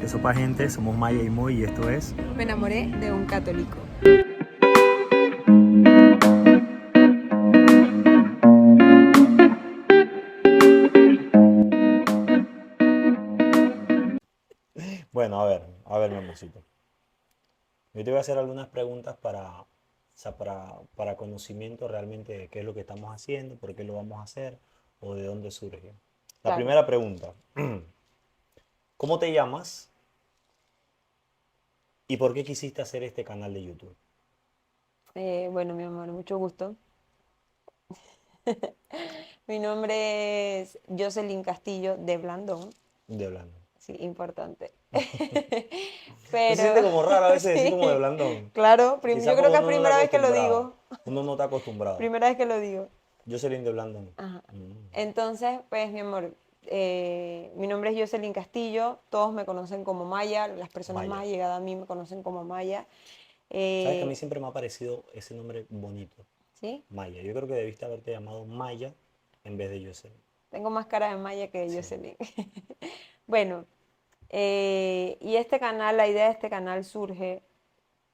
Que sopa gente, somos Maya y Moy y esto es... Me enamoré de un católico. Bueno, a ver mi amorcito. Yo te voy a hacer algunas preguntas para conocimiento realmente de qué es lo que estamos haciendo, por qué lo vamos a hacer o de dónde surge. La Claro. primera pregunta, ¿cómo te llamas y por qué quisiste hacer este canal de YouTube? Bueno, mi amor, mucho gusto. Mi nombre es Jocelyn Castillo de Blandón. De Blandón. Sí, importante. No se siente Pero, como raro a veces decir como de sí, Blandón. claro, Quizás yo creo porque que es uno no está primera vez que lo acostumbrado. digo. Uno no está acostumbrado. Primera vez que lo digo. Jocelyn de Blandón. Ajá. Mm, Entonces, pues, mi amor, mi nombre es Jocelyn Castillo. Todos me conocen como Maya. Las personas más Maya. allegadas a mí me conocen como Maya. ¿Sabes que a mí Eh, siempre me ha parecido ese nombre bonito? ¿Sí? Maya. Yo creo que debiste haberte llamado Maya en vez de Jocelyn. Tengo más cara de Maya que de Sí. Jocelyn. Bueno, y este canal, la idea de este canal surge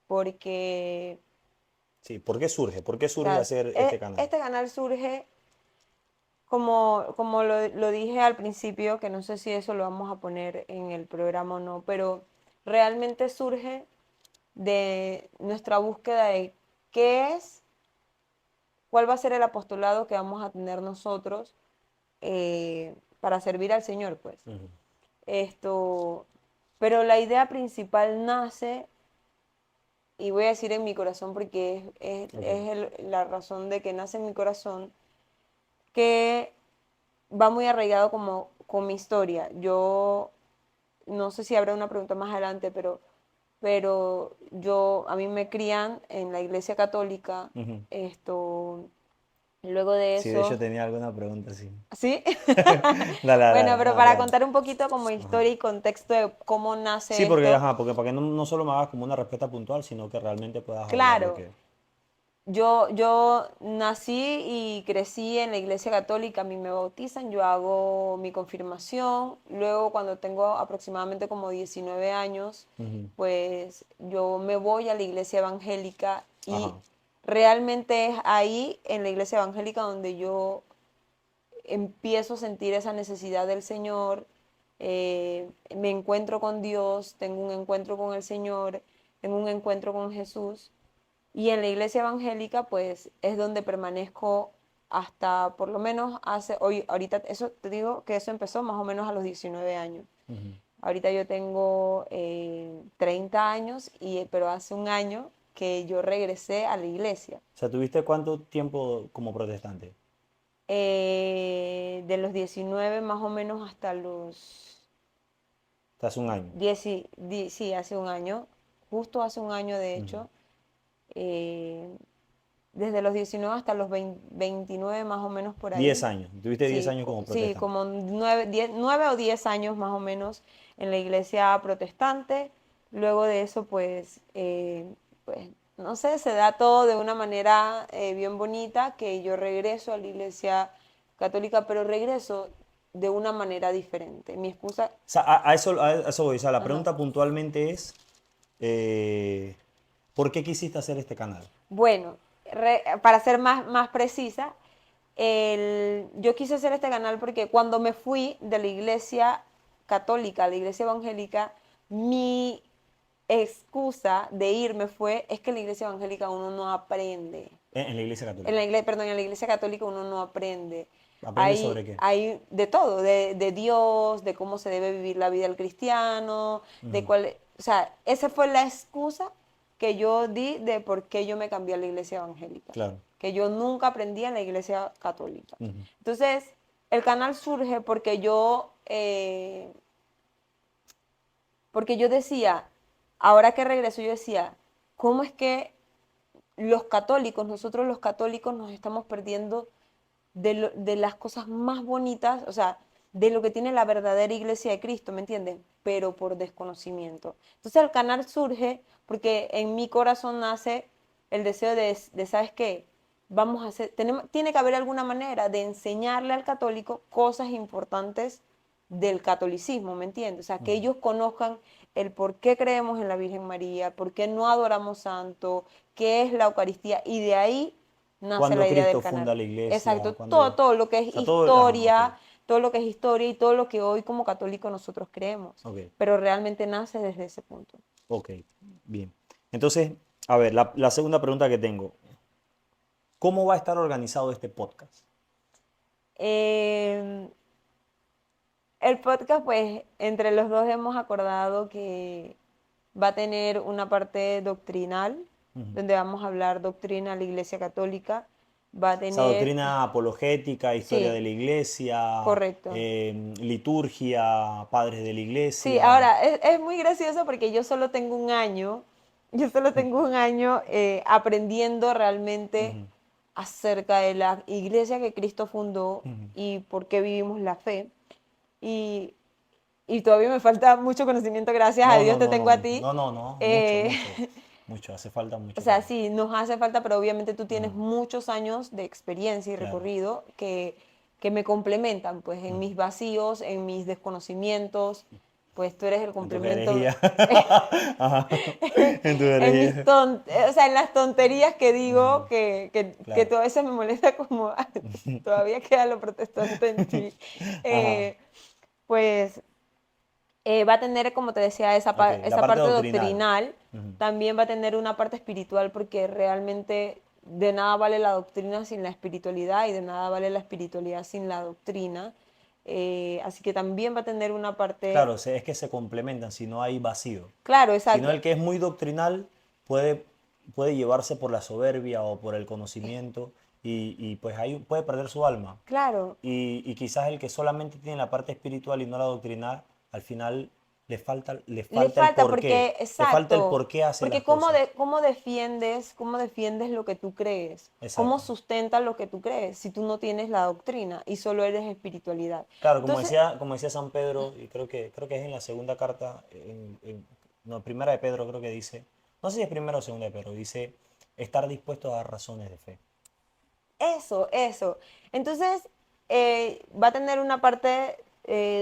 porque, Sí, ¿por qué surge? ¿Por qué o surge sea, hacer este canal? este canal surge como lo dije al principio, que no sé si eso lo vamos a poner en el programa o no, pero realmente surge de nuestra búsqueda de qué es, cuál va a ser el apostolado que vamos a tener nosotros para servir al Señor, pues. Ujú. Esto, pero la idea principal nace, y voy a decir en mi corazón porque Ok. la razón de que nace en mi corazón, que va muy arraigado como con mi historia. Yo no sé si habrá una pregunta más adelante, pero a mí me crían en la iglesia católica, Ujú. esto, luego de Sí, de hecho eso, tenía alguna pregunta, sí. ¿sí? Dale, dale, Bueno, dale, pero no, para tranqui. contar un poquito como Ajá. historia y contexto de cómo Sí, nace porque, esto, ajá, porque para que no solo me hagas como una respuesta puntual, sino que realmente puedas hablar lo claro, que... yo nací y crecí en la iglesia católica, a mí me bautizan, yo hago mi confirmación, luego cuando tengo aproximadamente como 19 años, Ujú. pues yo me voy a la iglesia evangélica y Ajá. realmente es ahí en la iglesia evangélica donde yo empiezo a sentir esa necesidad del Señor, me encuentro con Dios, tengo un encuentro con el Señor, tengo un encuentro con Jesús. Y en la iglesia evangélica, pues es donde permanezco hasta por lo menos ahorita, eso te digo que eso empezó más o menos a los 19 años. Ujú. Ahorita yo tengo 30 años, pero hace un año que yo regresé a la iglesia. O sea, ¿tuviste cuánto tiempo como protestante? De los 19 más o menos hasta los Hasta hace un año. 10, sí, hace un año, justo hace un año de Ujú. hecho. eh, Desde los 19 hasta los 29 más o menos por 10 ahí. años. Tuviste 10 Sí, años como sí, protestante. como 9 o 10 años más o menos en la iglesia protestante. Luego de eso, pues, no sé, se da todo de una manera bien bonita, que yo regreso a la iglesia católica, pero regreso de una manera diferente. Mi esposa, O sea, a eso voy. O sea, la ajá. pregunta puntualmente es, eh, ¿por qué quisiste hacer este canal? Bueno, para ser más precisa, yo quise hacer este canal porque cuando me fui de la iglesia católica a la iglesia evangélica, mi excusa de irme es que en la iglesia evangélica uno no aprende. En la iglesia En católica. la iglesia, perdón, en la iglesia católica uno no aprende. ¿Aprendes Hay, sobre qué? hay de todo, de Dios, de cómo se debe vivir la vida del cristiano, de Ujú. cuál, o sea, esa fue la excusa que yo di de por qué yo me cambié a la iglesia evangélica, Claro. que yo nunca aprendí en la iglesia católica. Ujú. Entonces, el canal surge porque yo decía, ahora que regreso, yo decía, ¿cómo es que nosotros los católicos nos estamos perdiendo de las cosas más bonitas, o sea, de lo que tiene la verdadera iglesia de Cristo, ¿me entienden? Pero por desconocimiento. Entonces el canal surge porque en mi corazón nace el deseo ¿sabes qué? Vamos a hacer, tiene que haber alguna manera de enseñarle al católico cosas importantes del catolicismo, ¿me entiendes? O sea, que Ujú. ellos conozcan el por qué creemos en la Virgen María, por qué no adoramos santo, qué es la Eucaristía, y de ahí nace Cuando la idea del Cristo canal. funda la iglesia, Exacto, cuando... O todo lo que es sea, todo... Ajá, ok, todo lo que es historia y todo lo que hoy como católicos nosotros creemos, ok, pero realmente nace desde ese punto. ok, bien. Entonces, a ver, la segunda pregunta que tengo. ¿Cómo va a estar organizado este podcast? Eh, el podcast, pues, entre los dos hemos acordado que va a tener una parte doctrinal, Ujú. donde vamos a hablar doctrina de la Iglesia Católica. Va a Esa tener, doctrina apologética, historia de sí, la iglesia, correcto. liturgia, padres de la Sí, iglesia. ahora es muy gracioso porque yo solo tengo un año, yo solo tengo un año aprendiendo realmente Ujú, acerca de la iglesia que Cristo fundó ujú. y por qué vivimos la fe. Y, y todavía me falta mucho conocimiento, gracias a No, Dios no, te no, tengo a no, ti. no, no, no, mucho, Eh, mucho, mucho, hace falta o mucho sea, todavía. sí, nos hace falta, pero obviamente tú tienes Ujú, muchos años de experiencia y claro. recorrido que me complementan, pues en Ujú. mis vacíos, en mis desconocimientos, pues tú eres el En tus complemento. herejías. Ajá. En tus En mis herejías. o sea, en las tonterías que digo, Ujú, que claro. tú a veces me molesta como "Ah, todavía queda lo protestante en ti". Ajá. Eh, pues va a tener, como te decía, Ok, la esa parte parte doctrinal. doctrinal, Ujú. también va a tener una parte espiritual porque realmente de nada vale la doctrina sin la espiritualidad y de nada vale la espiritualidad sin la doctrina. Así que también va a tener una parte, Claro, es que se complementan, si no hay vacío. claro, Si no, exacto, el que es muy doctrinal puede llevarse por la soberbia o por el conocimiento y pues ahí puede perder su alma. claro. Y quizás el que solamente tiene la parte espiritual y no la doctrinal, al final le Le falta el falta porqué. porque, Le falta el exacto, por qué hace porque las cosas. cómo defiendes lo que tú crees, cómo Exacto. sustentas lo que tú crees si tú no tienes la doctrina y solo eres espiritualidad. Claro, Entonces, como decía San Pedro, y creo que es en la segunda carta, no, primera de Pedro creo que dice, no sé si es primera o segunda de Pedro, dice estar dispuesto a dar razones de fe. eso. Entonces, va a tener una parte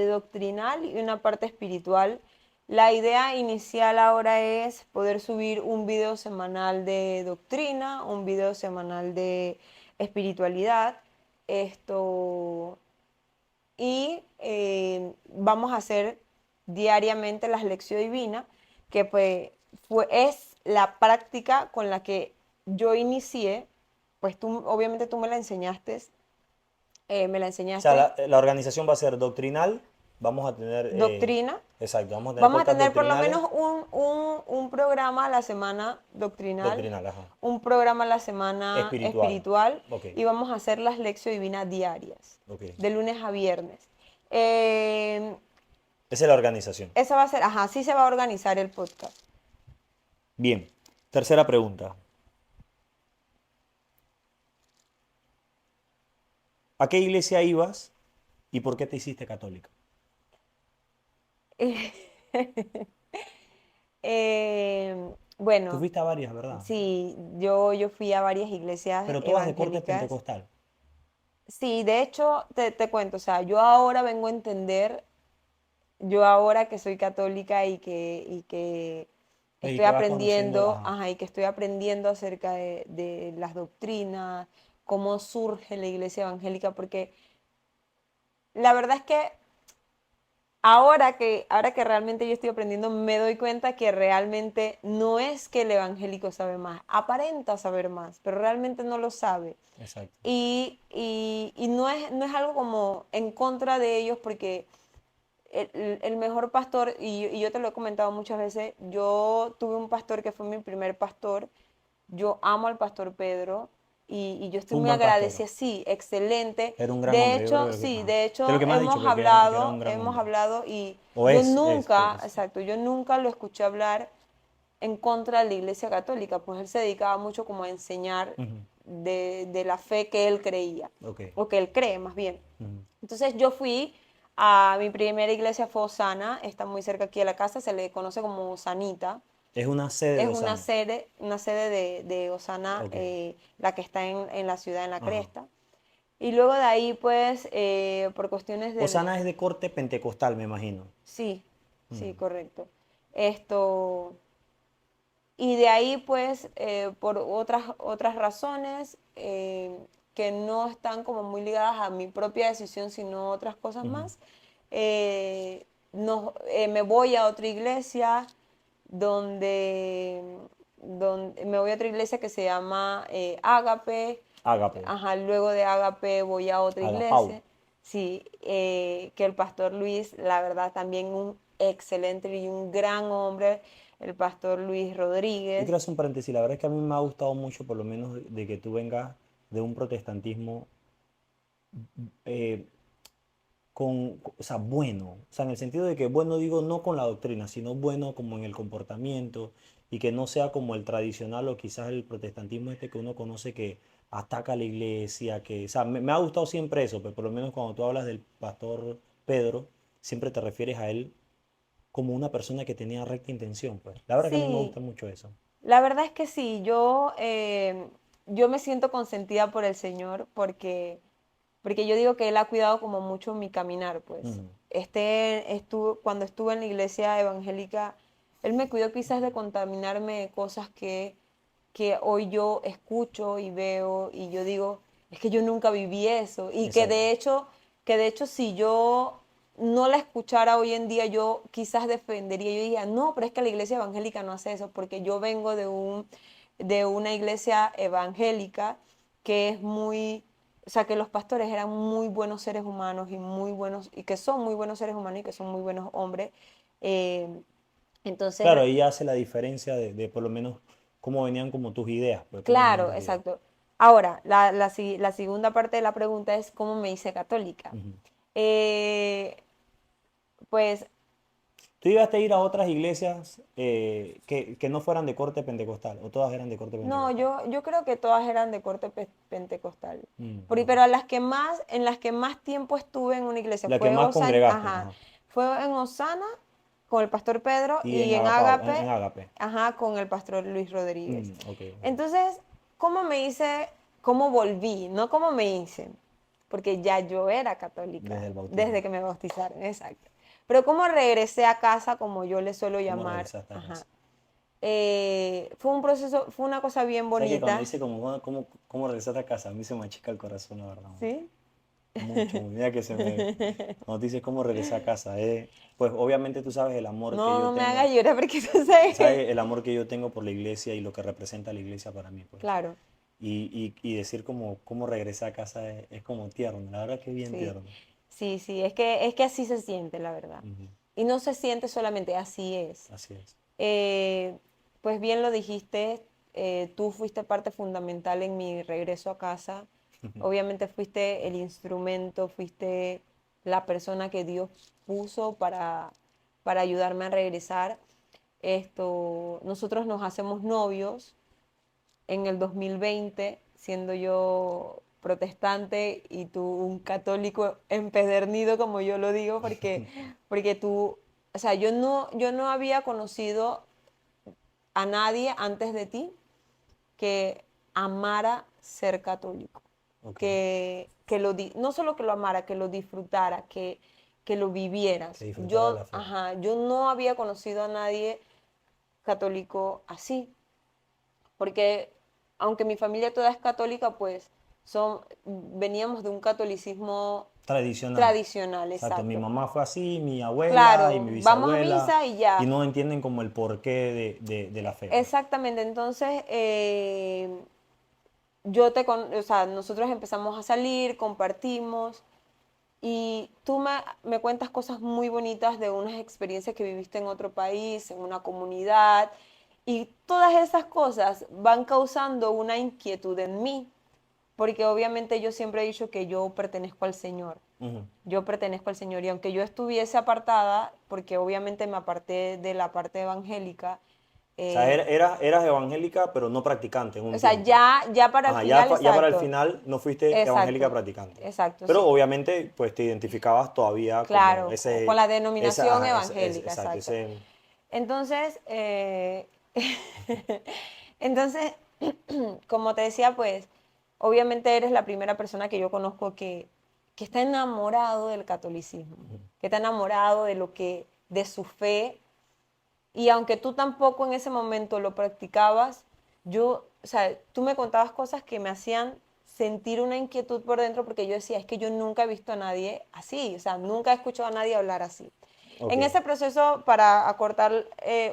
doctrinal y una parte espiritual. La idea inicial ahora es poder subir un video semanal de doctrina, un video semanal de espiritualidad. Esto, y vamos a hacer diariamente la lección divina, que pues es la práctica con la que yo inicié, pues tú, obviamente tú me la O sea, enseñaste la organización va a ser doctrinal, vamos a tener, doctrina. exacto, vamos a tener Vamos a podcasts tener por lo doctrinales, menos un programa a la semana doctrinal, doctrinal, ajá, un programa a la semana espiritual, espiritual ok, y vamos a hacer las lecciones divinas diarias, ok. de lunes a viernes. Eh, Esa es la organización. Esa va a ser, ajá, así se va a organizar el podcast. Bien, tercera pregunta. ¿A qué iglesia ibas y por qué te hiciste católica? Tú Bueno, fuiste a varias, ¿verdad? sí, yo fui a varias iglesias Pero todas de corte evangélicas. pentecostal. Sí, de hecho, te cuento, o sea, yo ahora vengo a entender, yo ahora que soy católica y que Y estoy que vas conociendo, aprendiendo, ajá. ajá, y que estoy aprendiendo acerca de las doctrinas, cómo surge la iglesia evangélica, porque la verdad es que ahora que realmente yo estoy aprendiendo, me doy cuenta que realmente no es que el evangélico sabe más, aparenta saber más, pero realmente no lo sabe. Exacto. Y no es algo como en contra de ellos, porque el mejor pastor, y yo te lo he comentado muchas veces, yo tuve un pastor que fue mi primer pastor, yo amo al pastor Pedro y yo estoy Fue un muy buen pastor. agradecida, sí, excelente. Era un gran De hombre, yo hecho, creo que, sí, ajá. de De lo hecho que me has dicho, que era un gran hemos hombre. hablado y O es, porque sí. exacto, yo nunca lo escuché hablar en contra de la Iglesia Católica, pues él se dedicaba mucho como a enseñar Ujú, de la fe que él creía, ok. o que él cree más bien. Ujú. Entonces yo fui a mi primera iglesia, fue Osana, está muy cerca aquí de la casa, se le conoce como Osanita. Es una sede Es de Osana. una sede de Osana, Ok. la que está en la ciudad, en la Ajá. Cresta. Y luego de ahí, pues, por cuestiones del... Osana es de corte pentecostal, me imagino. Sí, sí, Mm, correcto. Esto... Y de ahí, pues, por otras razones que no están como muy ligadas a mi propia decisión, sino otras cosas ujú. más, me voy a otra iglesia me voy a otra iglesia que se llama Ágape. Ágape, Ajá, luego de Ágape voy a otra Agapau. iglesia. Sí, que el pastor Luis, la verdad, también un excelente y un gran hombre, el pastor Luis Yo Rodríguez. quiero hacer un paréntesis. La verdad es que a mí me ha gustado mucho, por lo menos, de que tú vengas de un protestantismo eh, o sea, bueno. O sea, en el sentido de que bueno digo no con la doctrina, sino bueno como en el comportamiento y que no sea como el tradicional o quizás el protestantismo este que uno conoce que ataca a la iglesia, que, o sea, me ha gustado siempre eso, pero por lo menos cuando tú hablas del pastor Pedro, siempre te refieres a él como una persona que tenía recta intención, pues. La verdad que a mí me Sí, gusta mucho eso. la verdad es que sí, yo me siento consentida por el Señor porque yo digo que Él ha cuidado como mucho mi caminar, pues. Ujú. Cuando estuve en la iglesia evangélica, Él me cuidó quizás de contaminarme de cosas que hoy yo escucho y veo y yo digo, es que yo nunca viví eso. Y Exacto. que de hecho si yo no la escuchara hoy en día, yo quizás defendería, yo diría, no, pero es que la iglesia evangélica no hace eso, porque yo vengo de una iglesia evangélica que es muy, o sea, que los pastores eran muy buenos seres humanos y muy buenos, y que son muy buenos seres humanos y que son muy buenos hombres. Eh, Claro, entonces, ahí hace la diferencia de por lo menos cómo venían como tus ideas, pues cómo venían claro, tus ideas. exacto. Ahora, la segunda parte de la pregunta es cómo me hice católica. Ujú. Eh, pues ¿Tú llegaste a ir a otras iglesias que no fueran de corte pentecostal o todas eran de corte no, pentecostal? yo creo que todas eran de corte pentecostal. Ok. Pero en las que más tiempo estuve en una iglesia La que más congregaste, Ajá, ajá. fue en Osana con el pastor Pedro Y y en en Agapao, en Ágape, Ágape. ajá, con el pastor Luis Rodríguez. Ok, ok. Entonces, ¿cómo me hice, cómo volví? No cómo me hice, porque ya yo era católica Desde el bautismo. desde que me bautizaron, exacto. Pero cómo regresé a casa, como yo le suelo ¿Cómo llamar, regresaste a ajá. casa? Fue un proceso, fue una cosa bien ¿Sabes que cuando bonita, dice como cómo regresaste a casa? A mí se me achica el corazón, la verdad. ¿sí? Mucho, muy. Mira que se me... Cuando dices cómo regresar a casa, pues obviamente tú sabes el amor que No, yo no me hagas tengo, llorar porque tú sabes que... sabes el amor que yo tengo por la iglesia y lo que representa la iglesia para mí, pues. Claro, Y decir cómo regresar a casa es como tierno, la verdad que es bien sí, tierno. sí, sí, es que así se siente, la verdad. Ujú. Y no se siente solamente, así es. Así es. Eh, pues bien lo dijiste, tú fuiste parte fundamental en mi regreso a casa. Obviamente fuiste el instrumento, fuiste la persona que Dios puso para ayudarme a regresar. Nosotros nos hacemos novios en el 2020, siendo yo protestante y tú un católico empedernido, como yo lo digo, porque tú, o sea, yo no había conocido a nadie antes de ti que amara ser católico, Ok. no solo que lo amara, que lo disfrutara, que lo Que vivieras. disfrutara de la fe. Yo no había conocido a nadie católico así, porque aunque mi familia toda es católica, pues veníamos de un catolicismo Tradicional. tradicional, Exacto. Mi exacto. mamá fue así, mi abuela y Claro, mi vamos a bisabuela, misa y y ya. no entienden como el porqué de la fe, pues. Exactamente, entonces o sea, nosotros empezamos a salir, compartimos y tú me cuentas cosas muy bonitas de unas experiencias que viviste en otro país, en una comunidad, y todas esas cosas van causando una inquietud en mí, porque obviamente yo siempre he dicho que yo pertenezco al Señor. Ujú. Yo pertenezco al Señor y aunque yo estuviese apartada, porque obviamente me aparté de la parte evangélica, O sea, eh, eras evangélica, pero no practicante en o un sea, tiempo. ya para el Ajá, final, ya para el exacto, final no fuiste evangélica exacto, practicante. exacto, Pero sí. obviamente, pues te identificabas todavía como Claro, con la denominación ajá, evangélica, exacto, exacto. ese, Entonces, entonces, como te decía, pues obviamente eres la primera persona que yo conozco que está enamorado del catolicismo, que está enamorado de lo que, de su fe, y aunque tú tampoco en ese momento lo practicabas, yo, o sea, tú me contabas cosas que me hacían sentir una inquietud por dentro porque yo decía, es que yo nunca he visto a nadie así, o sea, nunca he escuchado a nadie hablar así. Ok. En ese proceso, para acortar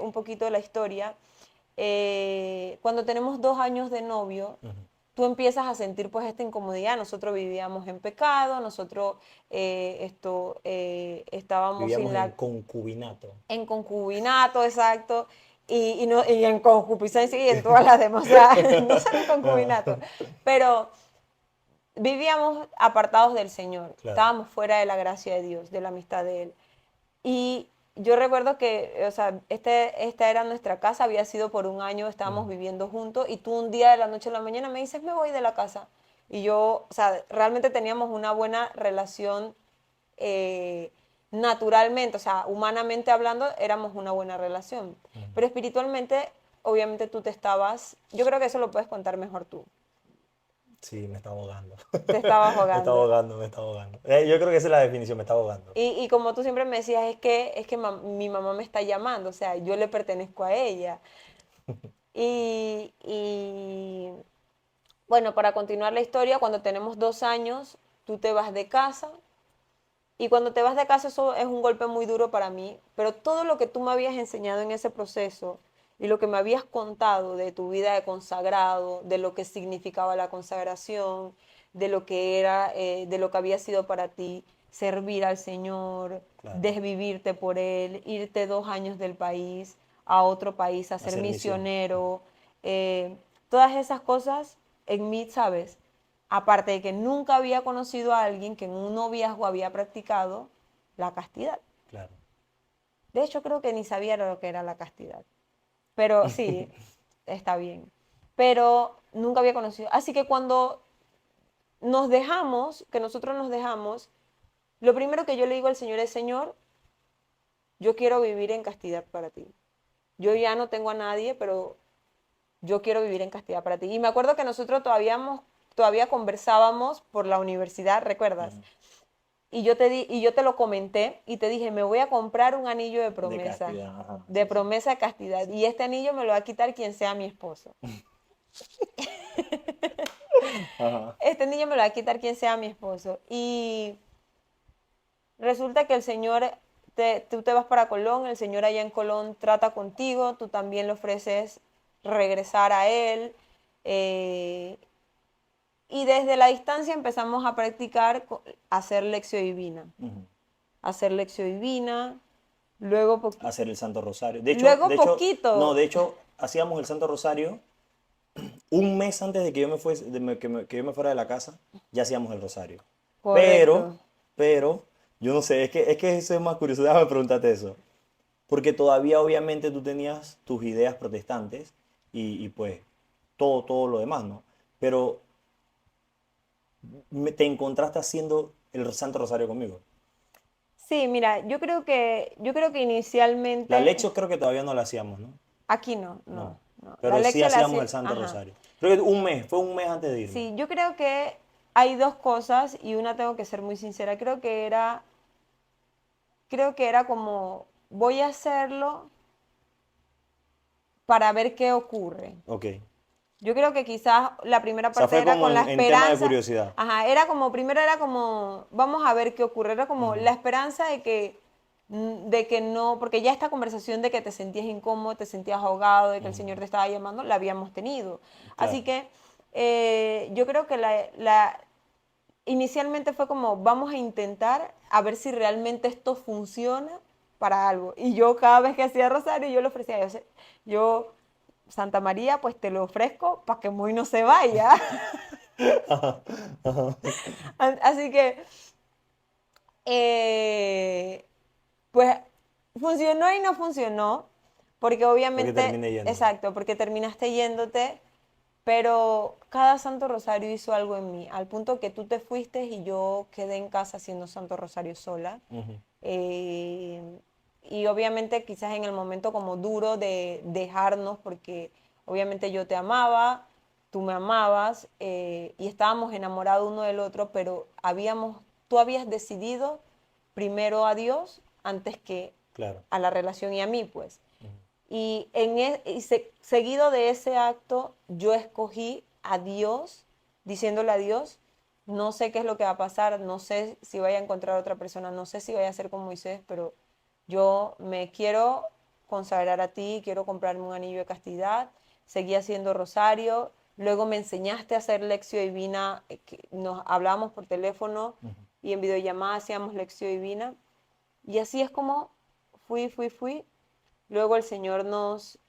un poquito la historia, cuando tenemos 2 años de novio, Ujú. tú empiezas a sentir pues esta incomodidad. Nosotros vivíamos en pecado, nosotros estábamos sin Vivíamos en la concubinato. en concubinato, exacto, y en concupiscencia y en todas las demás, o sea, no solo en concubinato, pero vivíamos apartados del Señor, Claro. estábamos fuera de la gracia de Dios, de la amistad de Él. Y yo recuerdo que, o sea, esta era nuestra casa, había sido por un año, estábamos viviendo juntos, y tú un día de la noche a la mañana me dices, me voy de la casa. Y yo, o sea, realmente teníamos una buena relación eh, naturalmente, o sea, humanamente hablando, éramos una buena relación. Pero espiritualmente, obviamente tú te estabas, yo creo que eso lo puedes contar mejor tú, Sí, me está ahogando. te estabas Me está ahogando. ahogando, me está ahogando. Yo creo que esa es la definición, me está ahogando. Y como tú siempre me decías, es que mi mamá me está llamando, o sea, yo le pertenezco a ella. Y bueno, para continuar la historia, cuando tenemos 2 años, tú te vas de casa. Y cuando te vas de casa, eso es un golpe muy duro para mí. Pero todo lo que tú me habías enseñado en ese proceso y lo que me habías contado de tu vida de consagrado, de lo que significaba la consagración, de lo que era, de lo que había sido para ti servir al Señor, Claro. desvivirte por Él, irte 2 años del país a otro país a ser Hacer misión. misionero, todas esas cosas en mí, ¿sabes? Aparte de que nunca había conocido a alguien que en un noviazgo había practicado la castidad. Claro. De hecho, creo que ni sabía lo que era la castidad. Pero sí, está bien. Pero nunca había conocido. Así que cuando nos dejamos, que nosotros nos dejamos, lo primero que yo le digo al Señor es, Señor, yo quiero vivir en castidad para ti. Yo ya no tengo a nadie, pero yo quiero vivir en castidad para ti. Y me acuerdo que nosotros todavía conversábamos por la universidad, ¿recuerdas? Ujú. Y yo te lo comenté y te dije, me voy a comprar un anillo De castidad, ajá, de sí, sí. promesa de castidad. Y este anillo me lo va a quitar quien sea mi esposo. Ajá. Este anillo me lo va a quitar quien sea mi esposo. Y resulta que el Señor, tú te vas para Colón, el Señor allá en Colón trata contigo, tú también le ofreces regresar a Él. eh, y desde la distancia empezamos a practicar hacer lección divina. Ujú. Hacer lección divina, luego, Hacer el Santo Rosario. luego De hecho, no, poquito. de hecho, hacíamos el Santo Rosario un mes antes de que yo me fuese, que yo me fuera de la casa, ya hacíamos el Rosario. Pero, Correcto. pero, yo no sé, es que eso es más curioso, déjame preguntarte eso. Porque todavía obviamente tú tenías tus ideas protestantes y pues todo lo demás, ¿no? Pero te encontraste haciendo el Santo Rosario conmigo. Sí, mira, yo creo que La inicialmente, lección creo que todavía no la hacíamos, ¿no? aquí no, No. no, no. La Pero sí lección la hacíamos el hacía, Santo ajá. Rosario. Creo que un mes, fue un mes antes de irme. Sí, yo creo que hay dos cosas y una tengo que ser muy sincera. Creo que era como, voy a hacerlo para ver qué ocurre. Ok. Yo creo que quizás la primera O sea, parte fue era como con la en tema de esperanza, curiosidad. ajá, primero era como, vamos a ver qué ocurre, era como la esperanza de que no, porque ya esta conversación de que te sentías incómodo, te sentías ahogado, de que el Señor te estaba llamando, la habíamos tenido. Así Claro. que yo creo que inicialmente fue como, vamos a intentar a ver si realmente esto funciona para algo. Y yo cada vez que hacía rosario, yo le ofrecía, yo Santa María, pues te lo ofrezco para que muy no se vaya. Así que, eh, pues funcionó y no funcionó, porque Porque obviamente, terminé yéndome. exacto, porque terminaste yéndote, pero cada Santo Rosario hizo algo en mí, al punto que tú te fuiste y yo quedé en casa haciendo Santo Rosario sola. Ujú. Eh, y obviamente quizás en el momento como duro de dejarnos, porque obviamente yo te amaba, tú me amabas y estábamos enamorados uno del otro, pero tú habías decidido primero a Dios antes que Claro. a la relación y a mí, pues. Seguido de ese acto, yo escogí a Dios, diciéndole a Dios, no sé qué es lo que va a pasar, no sé si voy a encontrar a otra persona, no sé si voy a ser como Moisés, pero yo me quiero consagrar a ti, quiero comprarme un anillo de castidad, seguí haciendo rosario, luego me enseñaste a hacer lección divina, nos hablábamos por teléfono y en videollamada hacíamos lección divina, y así es como fui. Luego el Señor nos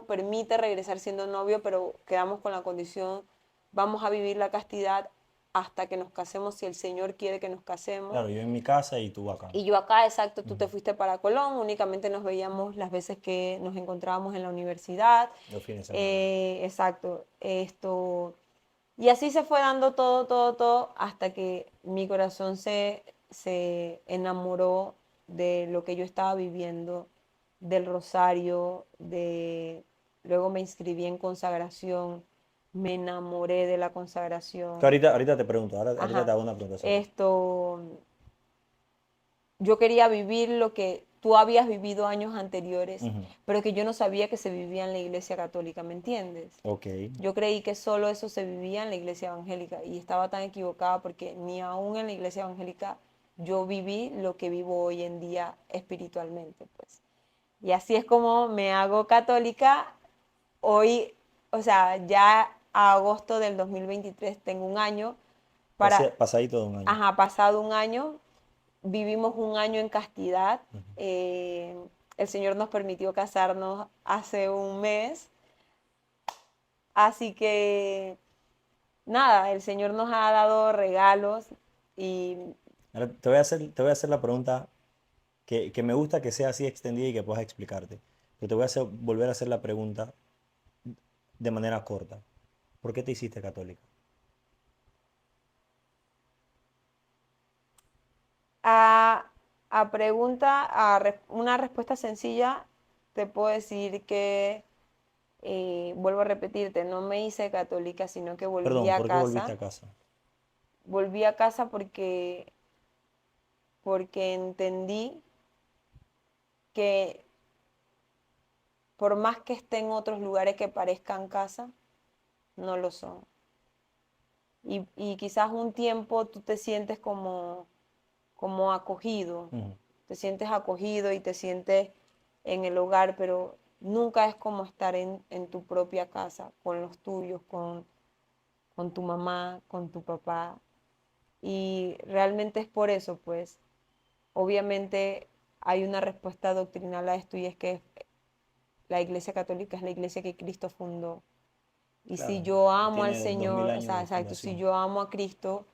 permite regresar siendo novio, pero quedamos con la condición, vamos a vivir la castidad hasta que nos casemos, si el Señor quiere que nos casemos. Claro, yo en mi casa y tú acá. Y yo acá, exacto, tú Ujú. te fuiste para Colón, únicamente nos veíamos las veces que nos encontrábamos en la universidad. Los fines de semana. Exacto, esto. Y así se fue dando todo, hasta que mi corazón se enamoró de lo que yo estaba viviendo, del rosario, luego me inscribí en consagración, me enamoré de la Que consagración. ahorita te pregunto, ahorita te Ajá. hago una pregunta sobre eso. Esto, yo quería vivir lo que tú habías vivido años anteriores, Ujú. pero que yo no sabía que se vivía en la iglesia católica, ¿me entiendes? Ok. Yo creí que solo eso se vivía en la iglesia evangélica y estaba tan equivocada porque ni aún en la iglesia evangélica yo viví lo que vivo hoy en día espiritualmente, pues. Y así es como me hago católica hoy, o sea, ya a agosto del 2023 tengo un año para, Pasadito de un año. ajá, pasado un año, vivimos un año en castidad. El Señor nos permitió casarnos hace un mes, así que nada, el Señor nos ha dado regalos y Ahora te voy a hacer la pregunta que me gusta que sea así extendida y que puedas explicarte. Pero te voy a volver a hacer la pregunta de manera corta. ¿Por qué te hiciste católica? a, una respuesta sencilla, te puedo decir que, vuelvo a repetirte, no me hice católica, sino que volví Perdón, a ¿por qué volviste casa. a casa? Volví a casa porque entendí que por más que esté en otros lugares que parezcan casa, no lo son. Y quizás un tiempo tú te sientes como acogido, Ujú. te sientes acogido y te sientes en el hogar, pero nunca es como estar en tu propia casa, con los tuyos, con tu mamá, con tu papá. Y realmente es por eso, pues, obviamente hay una respuesta doctrinal a esto y es que la Iglesia Católica es la iglesia que Cristo fundó. Y si Claro, yo y amo al tiene 2000 Señor, o años sea, de exacto, si fundación. yo amo a Cristo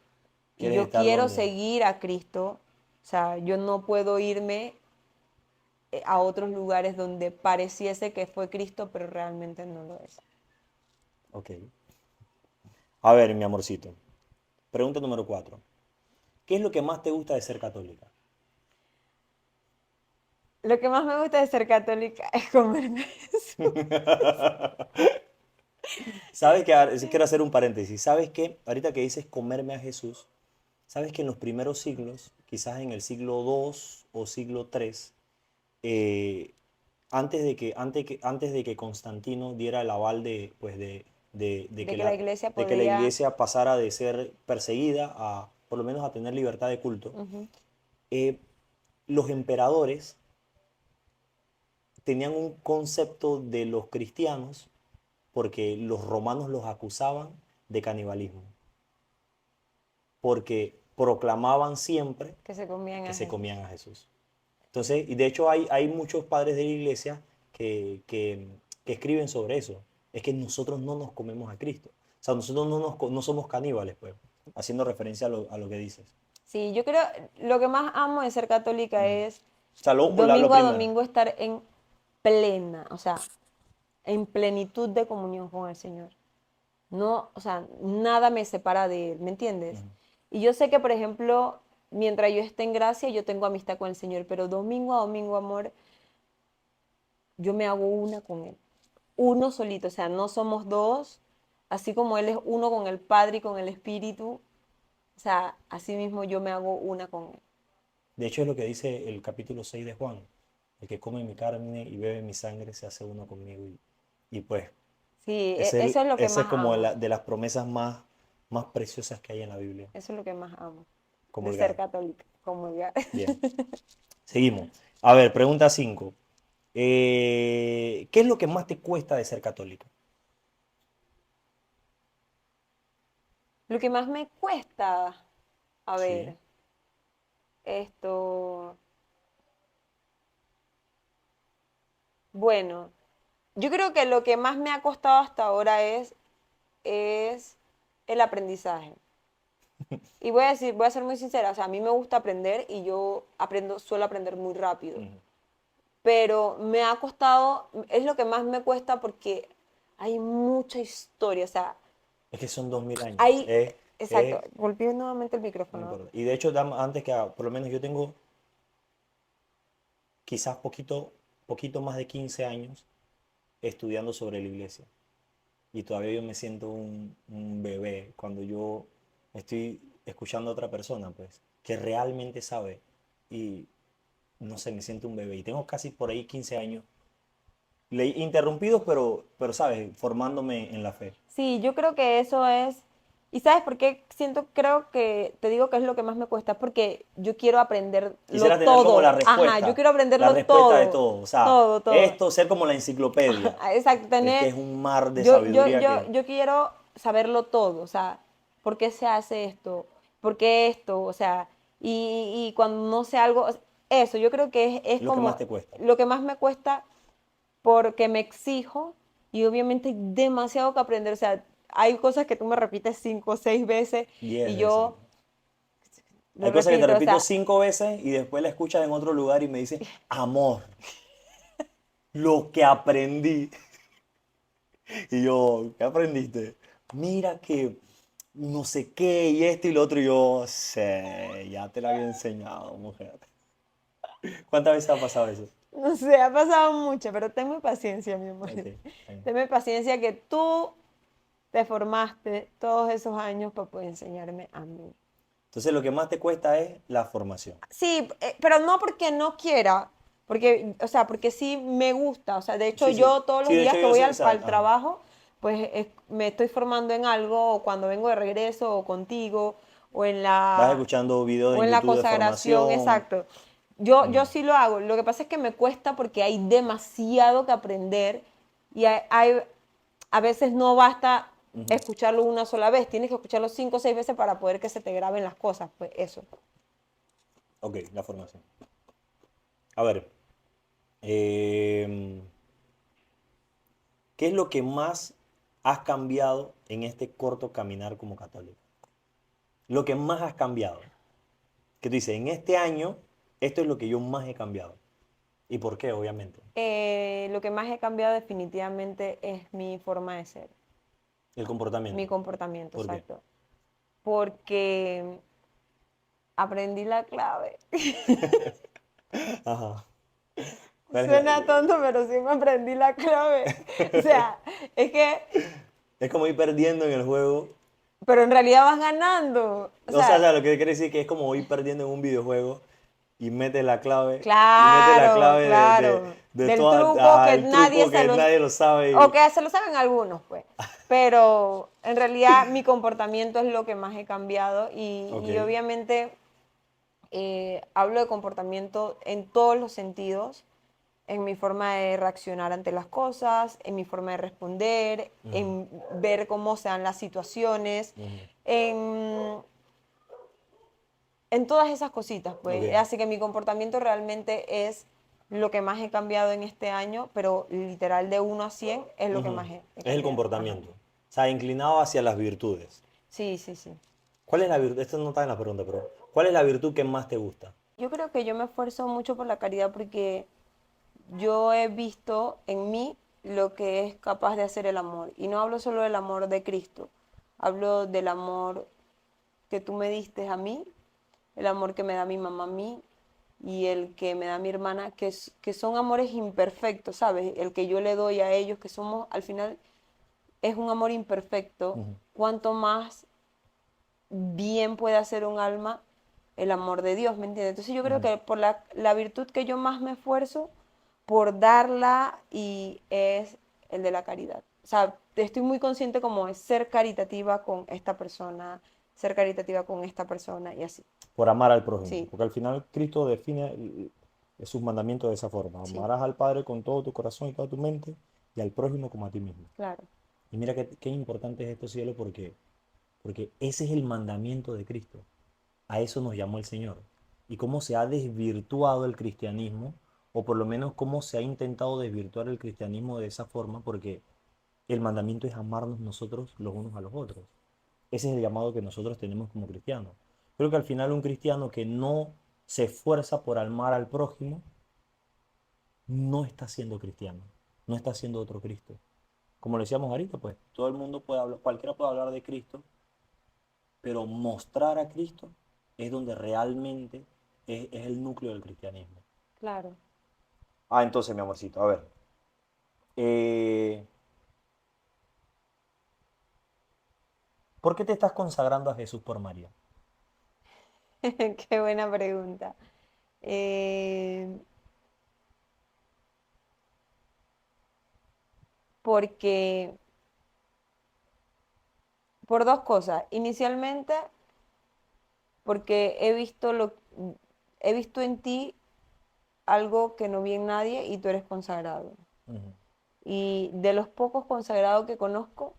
y ¿Quieres yo estar quiero donde? seguir a Cristo, o sea, yo no puedo irme a otros lugares donde pareciese que fue Cristo, pero realmente no lo es. Ok. A ver, mi amorcito. Pregunta número 4. ¿Qué es lo que más te gusta de ser católica? Lo que más me gusta de ser católica es comerme eso. ¿Sabes que sí quiero hacer un paréntesis? ¿Sabes que ahorita que dices comerme a Jesús, sabes que en los primeros siglos, quizás en el siglo II o siglo III, eh, antes de que Constantino diera el aval De que la iglesia de que la podía... iglesia pasara de ser perseguida a, por lo menos, a tener libertad de culto, Ujú. eh, los emperadores tenían un concepto de los cristianos porque los romanos los acusaban de canibalismo, porque proclamaban siempre Que se comían que a se Jesús. comían a Jesús. Entonces, y de hecho hay muchos padres de la iglesia que escriben sobre eso. Es que nosotros no nos comemos a Cristo. O sea, nosotros no somos caníbales, pues, haciendo referencia a lo que dices. Sí, yo creo, lo que más amo de ser católica es O sea, lo domingo a primero. domingo estar en plena, o sea, en plenitud de comunión con el Señor. No, o sea, nada me separa de Él, ¿me entiendes? Y yo sé que, por ejemplo, mientras yo esté en gracia, yo tengo amistad con el Señor, pero domingo a domingo, amor, yo me hago una con Él. uno solito, o sea, no somos dos, así como Él es uno con el Padre y con el Espíritu, o sea, así mismo yo me hago una con Él. De hecho, es lo que dice el capítulo 6 de Juan. El que come mi carne y bebe mi sangre se hace uno conmigo. Y pues, Sí, eso es lo que ese es más como amo, de las promesas más preciosas que hay en la Biblia. eso es lo que más amo, de ser Comulgar. católica, comulgar. Bien. Seguimos. A ver, pregunta 5. ¿Qué es lo que más te cuesta de ser católico? Lo que más me cuesta, a Sí, ver, esto, bueno, yo creo que lo que más me ha costado hasta ahora es el aprendizaje. Y voy a decir, voy a ser muy sincera, o sea, a mí me gusta aprender y yo aprendo, suelo aprender muy rápido. ujú. Pero me ha costado, es lo que más me cuesta porque hay mucha historia, o sea, Es que son 2000 años. hay, exacto, golpeé nuevamente el No micrófono. importa. Y de hecho, antes que, por lo menos yo tengo quizás poquito más de 15 años estudiando sobre la iglesia. Y todavía yo me siento un bebé cuando yo estoy escuchando a otra persona, pues, que realmente sabe. Y no sé, me siento un bebé. Y tengo casi por ahí 15 años. Interrumpidos, pero, ¿sabes? Formándome en la fe. Sí, yo creo que eso es, ¿y sabes por qué siento, creo que, te digo que es lo que más me cuesta? Porque yo quiero aprenderlo Quisiera tener como todo, ajá, yo quiero la aprenderlo respuesta de todo, todo. O sea, todo, todo. esto, ser como la enciclopedia. Exacto, Es que tener, es un mar de sabiduría que... yo quiero saberlo todo, o sea, ¿por qué se hace esto? ¿Por qué esto? O sea, y cuando no sé algo, eso, yo creo que es Es lo que más como te cuesta. lo que más me cuesta porque me exijo y obviamente hay demasiado que aprender, o sea, hay cosas que tú me repites 5 o 6 veces 10 y veces. yo lo Hay cosas que te repito, o repito sea, 5 veces y después la escuchas en otro lugar y me dices, amor, lo que aprendí. Y yo, ¿qué aprendiste? Mira que no sé qué y esto y lo otro. Y yo, sé, ya te lo había enseñado, mujer. ¿Cuántas veces ha pasado eso? no sé, ha pasado mucho, pero tenme paciencia, mi amor. Ok, está bien. Tenme paciencia que tú te formaste todos esos años para poder enseñarme a mí. Entonces lo que más te cuesta es la formación. Sí, pero no porque no quiera, porque, o sea, porque sí me gusta. O sea, de hecho, Sí, sí. yo todos Sí, los de días hecho que yo voy sé, o sea, al ajá. trabajo, pues me estoy formando en algo, o cuando vengo de regreso, o contigo, o en Vas la, escuchando videos o en en la YouTube de consagración, formación. exacto. Yo sí lo hago. Lo que pasa es que me cuesta porque hay demasiado que aprender y a veces no basta Ujú. escucharlo una sola vez, tienes que escucharlo 5 o 6 veces para poder que se te graben las cosas, pues eso. Ok, la formación. A ver, em, ¿qué es lo que más has cambiado en este corto caminar como católico? Lo que más has cambiado. Que tú dices, en este año, esto es lo que yo más he cambiado. ¿Y por qué? Obviamente. Lo que más he cambiado definitivamente es mi forma de ser, El mi comportamiento. comportamiento, ¿Por qué? exacto. Porque aprendí la clave. Ajá. ¿Cuál es Suena tonto, pero sí me aprendí la clave. O sea, es que, Es como ir perdiendo en el juego. pero en realidad vas ganando. O O sea, sea, lo que quiere decir que es como ir perdiendo en un videojuego y metes la claro, clave claro. de Del todo truco que el nadie truco se que lo... nadie lo sabe. O que se lo saben algunos, pues. Pero en realidad mi comportamiento es lo que más he cambiado Ok. y obviamente hablo de comportamiento en todos los sentidos, en mi forma de reaccionar ante las cosas, en mi forma de responder, Ujú, en ver cómo se dan las situaciones, ujú. en, en todas esas cositas, Ok. pues. Así que mi comportamiento realmente es lo que más he cambiado en este año, pero literal de 1 a 100 es lo que Ujú. más he Es el cambiado. Ajá. comportamiento. O sea, inclinado hacia las virtudes. Sí, sí, sí. ¿Cuál es la virtud? Esto no está en la pregunta, pero ¿cuál es la virtud que más te gusta? Yo creo que yo me esfuerzo mucho por la caridad porque yo he visto en mí lo que es capaz de hacer el amor. Y no hablo solo del amor de Cristo, hablo del amor que tú me diste a mí, el amor que me da mi mamá a mí y el que me da mi hermana, que son amores imperfectos, ¿sabes? El que yo le doy a ellos, que somos, al final, es un amor imperfecto, Ujú. cuanto más bien puede hacer un alma el amor de Dios, ¿me entiendes? Entonces yo creo Ujú. que por la virtud que yo más me esfuerzo por darla y es el de la caridad. O sea, estoy muy consciente como de ser caritativa con esta persona, ser caritativa con esta persona y así. Por amar al prójimo. Sí, Porque al final Cristo define sus mandamientos de esa forma. sí, Amarás al Padre con todo tu corazón y toda tu mente y al prójimo como a ti mismo. claro, Y mira qué importante es esto, cielo, porque ese es el mandamiento de Cristo. A eso nos llamó el Señor. Y cómo se ha desvirtuado el cristianismo, o por lo menos cómo se ha intentado desvirtuar el cristianismo de esa forma, porque el mandamiento es amarnos nosotros los unos a los otros. Ese es el llamado que nosotros tenemos como cristianos. Creo que al final un cristiano que no se esfuerza por amar al prójimo, no está siendo cristiano, no está siendo otro Cristo. Como le decíamos ahorita, pues todo el mundo puede hablar, cualquiera puede hablar de Cristo, pero mostrar a Cristo es donde realmente es el núcleo del cristianismo. claro. Ah, entonces, mi amorcito, a ver. eh, ¿Por qué te estás consagrando a Jesús por María? Qué buena pregunta. Eh, porque, por dos cosas. Inicialmente, porque he visto en ti algo que no vi en nadie y tú eres consagrado. Ujú, Y de los pocos consagrados que conozco,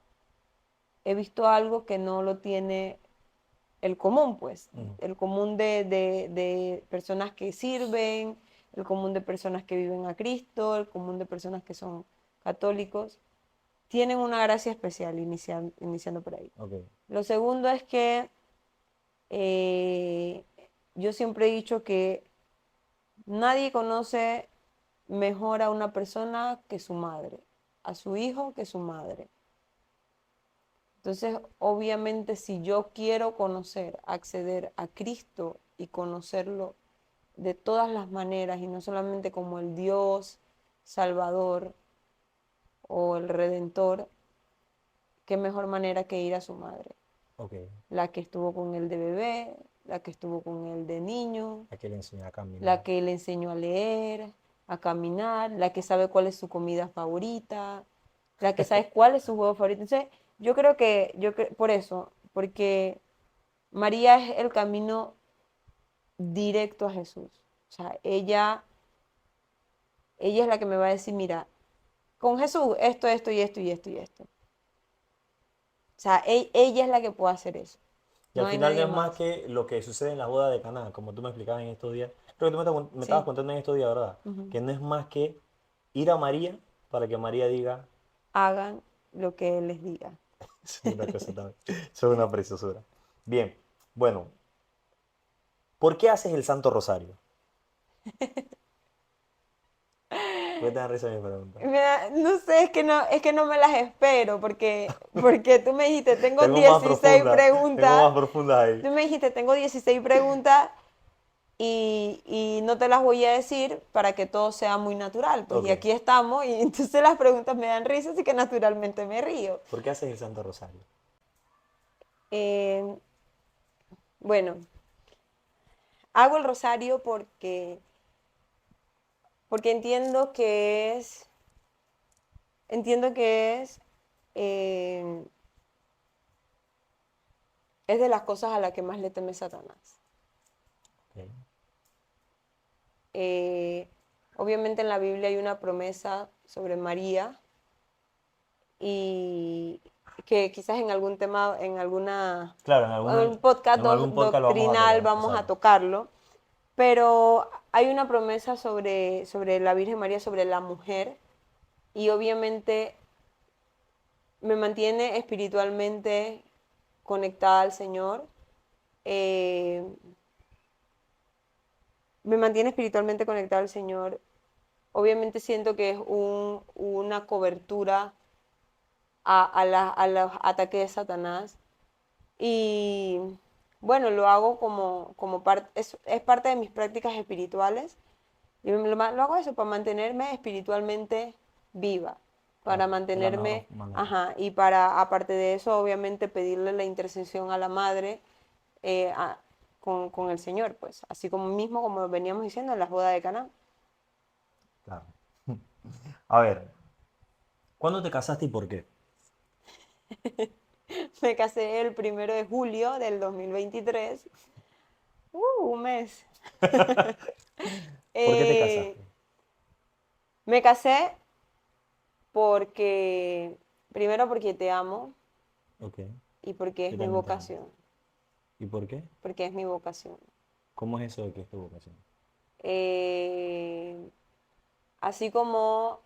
he visto algo que no lo tiene el común, pues. ujú. El común de personas que sirven, el común de personas que viven a Cristo, el común de personas que son católicos. Tienen una gracia especial iniciando por ahí. Ok, Lo segundo es que eh, yo siempre he dicho que nadie conoce mejor a una persona que su madre, a su hijo que su madre. Entonces, obviamente, si yo quiero conocer, acceder a Cristo y conocerlo de todas las maneras y no solamente como el Dios Salvador o el Redentor, qué mejor manera que ir a su madre, ok. la que estuvo con él de bebé, la que estuvo con él de niño, Hay que le enseñar a la caminar. que le enseñó a leer, a caminar, la que sabe cuál es su comida favorita, la que sabe cuál es su juego favorito. Entonces, por eso, porque María es el camino directo a Jesús. O sea, ella es la que me va a decir, mira, con Jesús, esto y esto y esto y esto. O sea, ella es la que puede hacer eso. Y No al hay final no nadie es más más. que lo que sucede en la boda de Caná, como tú me explicabas en estos días. Creo que tú me estabas Sí. contando en estos días, ¿verdad? Ujú. Que no es más que ir a María para que María diga, Hagan lo que Él les diga. es una cosa también, es una preciosura. Bien, bueno, ¿por qué haces el Santo Rosario? Voy a tener risa mi pregunta. No sé, es que no me las espero, porque tú me dijiste, tengo Tengo más 16 profunda, tengo preguntas, más profunda ahí. tú me dijiste, tengo 16 preguntas y no te las voy a decir para que todo sea muy natural, pues, Ok, y aquí estamos, y entonces las preguntas me dan risa, así que naturalmente me río. ¿por qué haces el Santo Rosario? Eh, bueno, hago el rosario porque entiendo que eh, es de las cosas a las que más le teme Satanás. Ok, Eh, obviamente en la Biblia hay una promesa sobre María y que quizás en algún tema, claro, en un podcast en algún podcast lo vamos a doctrinal tocar, vamos a exacto. tocarlo, pero hay una promesa sobre la Virgen María, sobre la mujer, y obviamente me mantiene espiritualmente conectada al Señor. eh, Me mantiene espiritualmente conectada al Señor. Obviamente siento que es una cobertura a los ataques de Satanás. Y Bueno, lo hago como parte, es parte de mis prácticas espirituales. Y lo hago eso para mantenerme espiritualmente viva, para Claro, de la mejor mantenerme, manera. ajá, y para, aparte de eso, obviamente pedirle la intercesión a la madre eh, a- con el Señor, pues, así como mismo como veníamos diciendo en las bodas de Caná. Claro. A ver, ¿cuándo te casaste y por qué? Me casé el 1 de julio del 2023. Un mes. ¿Por qué te Eh, casaste? Me casé porque, primero porque te amo Ok, y porque es yo mi también te amo. vocación, ¿Y por qué? porque es mi vocación. ¿Cómo es eso de que es tu vocación? Eh, Así como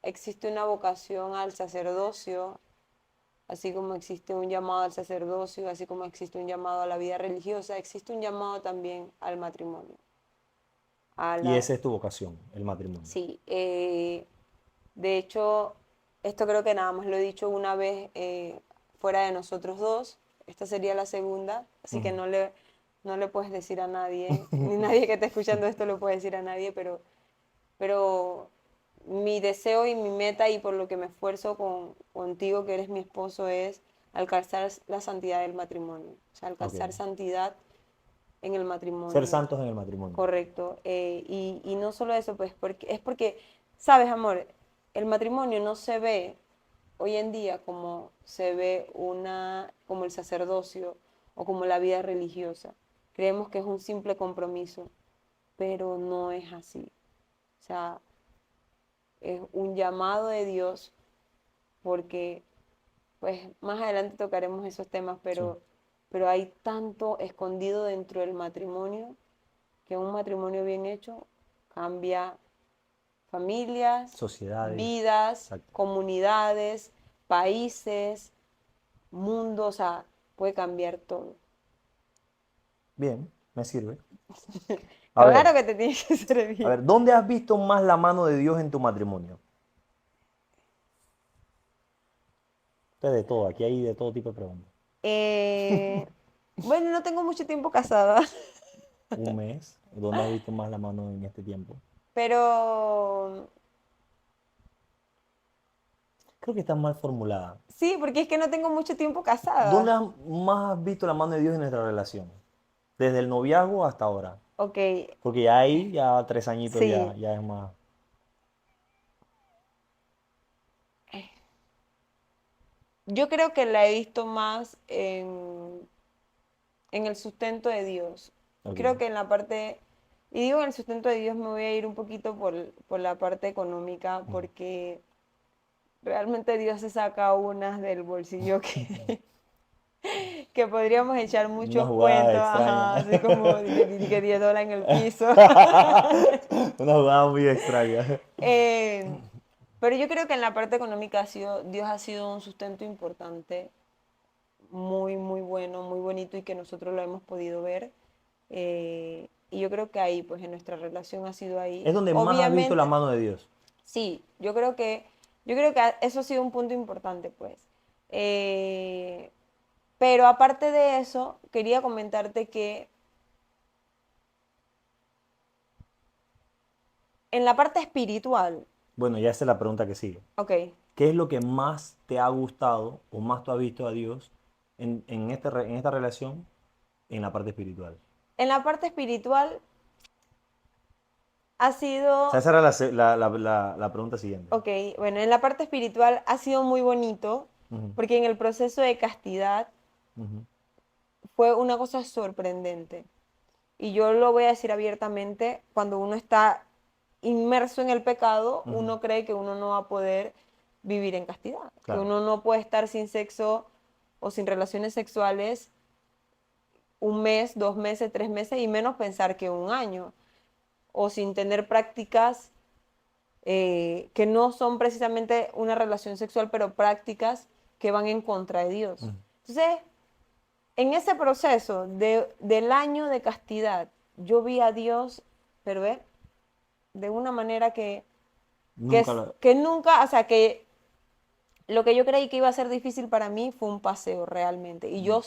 existe una vocación al sacerdocio, así como existe un llamado al sacerdocio, así como existe un llamado a la vida religiosa, existe un llamado también al matrimonio. A Y la, esa es tu vocación, el matrimonio. sí, de hecho, esto creo que nada más lo he dicho una vez fuera de nosotros dos. Esta sería la segunda, así que Ujú. no le puedes decir a nadie, ni nadie que esté escuchando esto lo puede decir a nadie, pero mi deseo y mi meta y por lo que me esfuerzo contigo, que eres mi esposo, es alcanzar la santidad del matrimonio. O sea, Ok. alcanzar santidad en el Ser matrimonio. santos en el matrimonio. Correcto. Y no solo eso, pues es porque, sabes, amor, el matrimonio no se ve hoy en día como se ve como el sacerdocio o como la vida religiosa. Creemos que es un simple compromiso, pero no es así. O sea, es un llamado de Dios porque, pues, más adelante tocaremos esos temas, Sí. pero hay tanto escondido dentro del matrimonio que un matrimonio bien hecho cambia familias, Sociedades. vidas, Exacto. comunidades, países, mundos, o sea, puede cambiar todo. Bien, me sirve. A Claro ver, que te tiene que a servir. ver, ¿dónde has visto más la mano de Dios en tu matrimonio? Esto es de todo, aquí hay de todo tipo de preguntas. Eh, bueno, no tengo mucho tiempo casada, Un mes, ¿dónde has visto más la mano en este tiempo? pero Creo que está mal formulada. sí, porque es que no tengo mucho tiempo casada. ¿Dónde más has visto la mano de Dios en nuestra relación? Desde el noviazgo hasta ahora. Ok, Porque ya ahí, ya 3 añitos, sí, ya es más. yo creo que la he visto más en el sustento de Dios. Ok. Creo que en la parte, y digo en el sustento de Dios me voy a ir un poquito por la parte económica, Ujú. porque realmente Dios se saca unas del bolsillo que podríamos echar Una muchos jugada cuentos, extraña. ajá, así como que 10 dólares en el piso. Una jugada muy extraña. Eh, pero yo creo que en la parte económica Dios ha sido un sustento importante, muy, muy bueno, muy bonito y que nosotros lo hemos podido ver. Y yo creo que ahí, pues en nuestra relación ha sido ahí. Es donde más has visto la Obviamente, mano de Dios. sí, yo creo que eso ha sido un punto importante, pues. Eh, pero aparte de eso, quería comentarte que en la parte espiritual, Bueno, ya esa es la pregunta que sigue. ok, ¿Qué es lo que más te ha gustado o más tú has visto a Dios en esta relación en la parte espiritual? en la parte espiritual ha O sea, sido, esa era la pregunta siguiente. ok, bueno, en la parte espiritual ha sido muy bonito, Ujú, porque en el proceso de castidad ujú, fue una cosa sorprendente. Y yo lo voy a decir abiertamente, cuando uno está inmerso en el pecado, ujú. uno cree que uno no va a poder vivir en castidad, que Claro, uno no puede estar sin sexo o sin relaciones sexuales un mes, 2 meses, 3 meses y menos pensar que un año, o sin tener prácticas que no son precisamente una relación sexual, pero prácticas que van en contra de Dios. ujú. Entonces, en ese proceso del año de castidad, yo vi a Dios, pero de una manera Nunca lo... que nunca, o sea, que lo que yo creí que iba a ser difícil para mí fue un paseo realmente. Y Mm, yo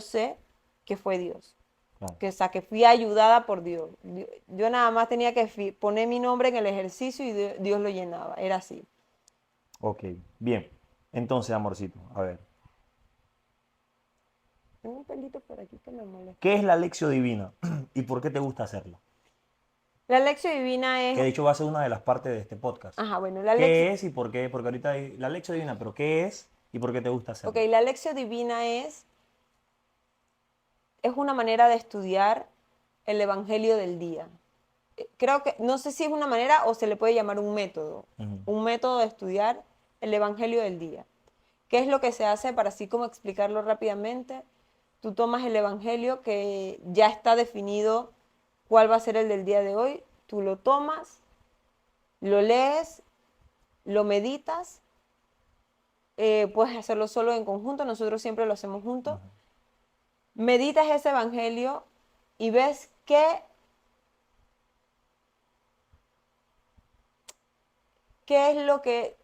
sé que fue Dios. Claro. Que, o sea, que fui ayudada por Dios. Yo nada más tenía que poner mi nombre en el ejercicio y Dios lo llenaba. Era así. Ok, bien. Entonces, amorcito, a ver, Tengo un pelito por aquí que me molesta. ¿qué es la lección divina y por qué te gusta hacerla? La lección divina Que es, de hecho va a ser una de las partes de este podcast. ajá, bueno, la lección, ¿Qué es y por qué? Porque ahorita hay la lección divina, pero ¿qué es y por qué te gusta ok, hacerla? la lección divina es una manera de estudiar el evangelio del día. Creo que, no sé si es una manera o se le puede llamar Ujú, un método de estudiar el evangelio del día. ¿Qué es lo que se hace para así como explicarlo rápidamente? Tú tomas el evangelio que ya está definido cuál va a ser el del día de hoy, tú lo tomas, lo lees, lo meditas, puedes hacerlo solo en conjunto, nosotros siempre lo hacemos juntos, ujú. meditas ese evangelio y ves qué es lo que,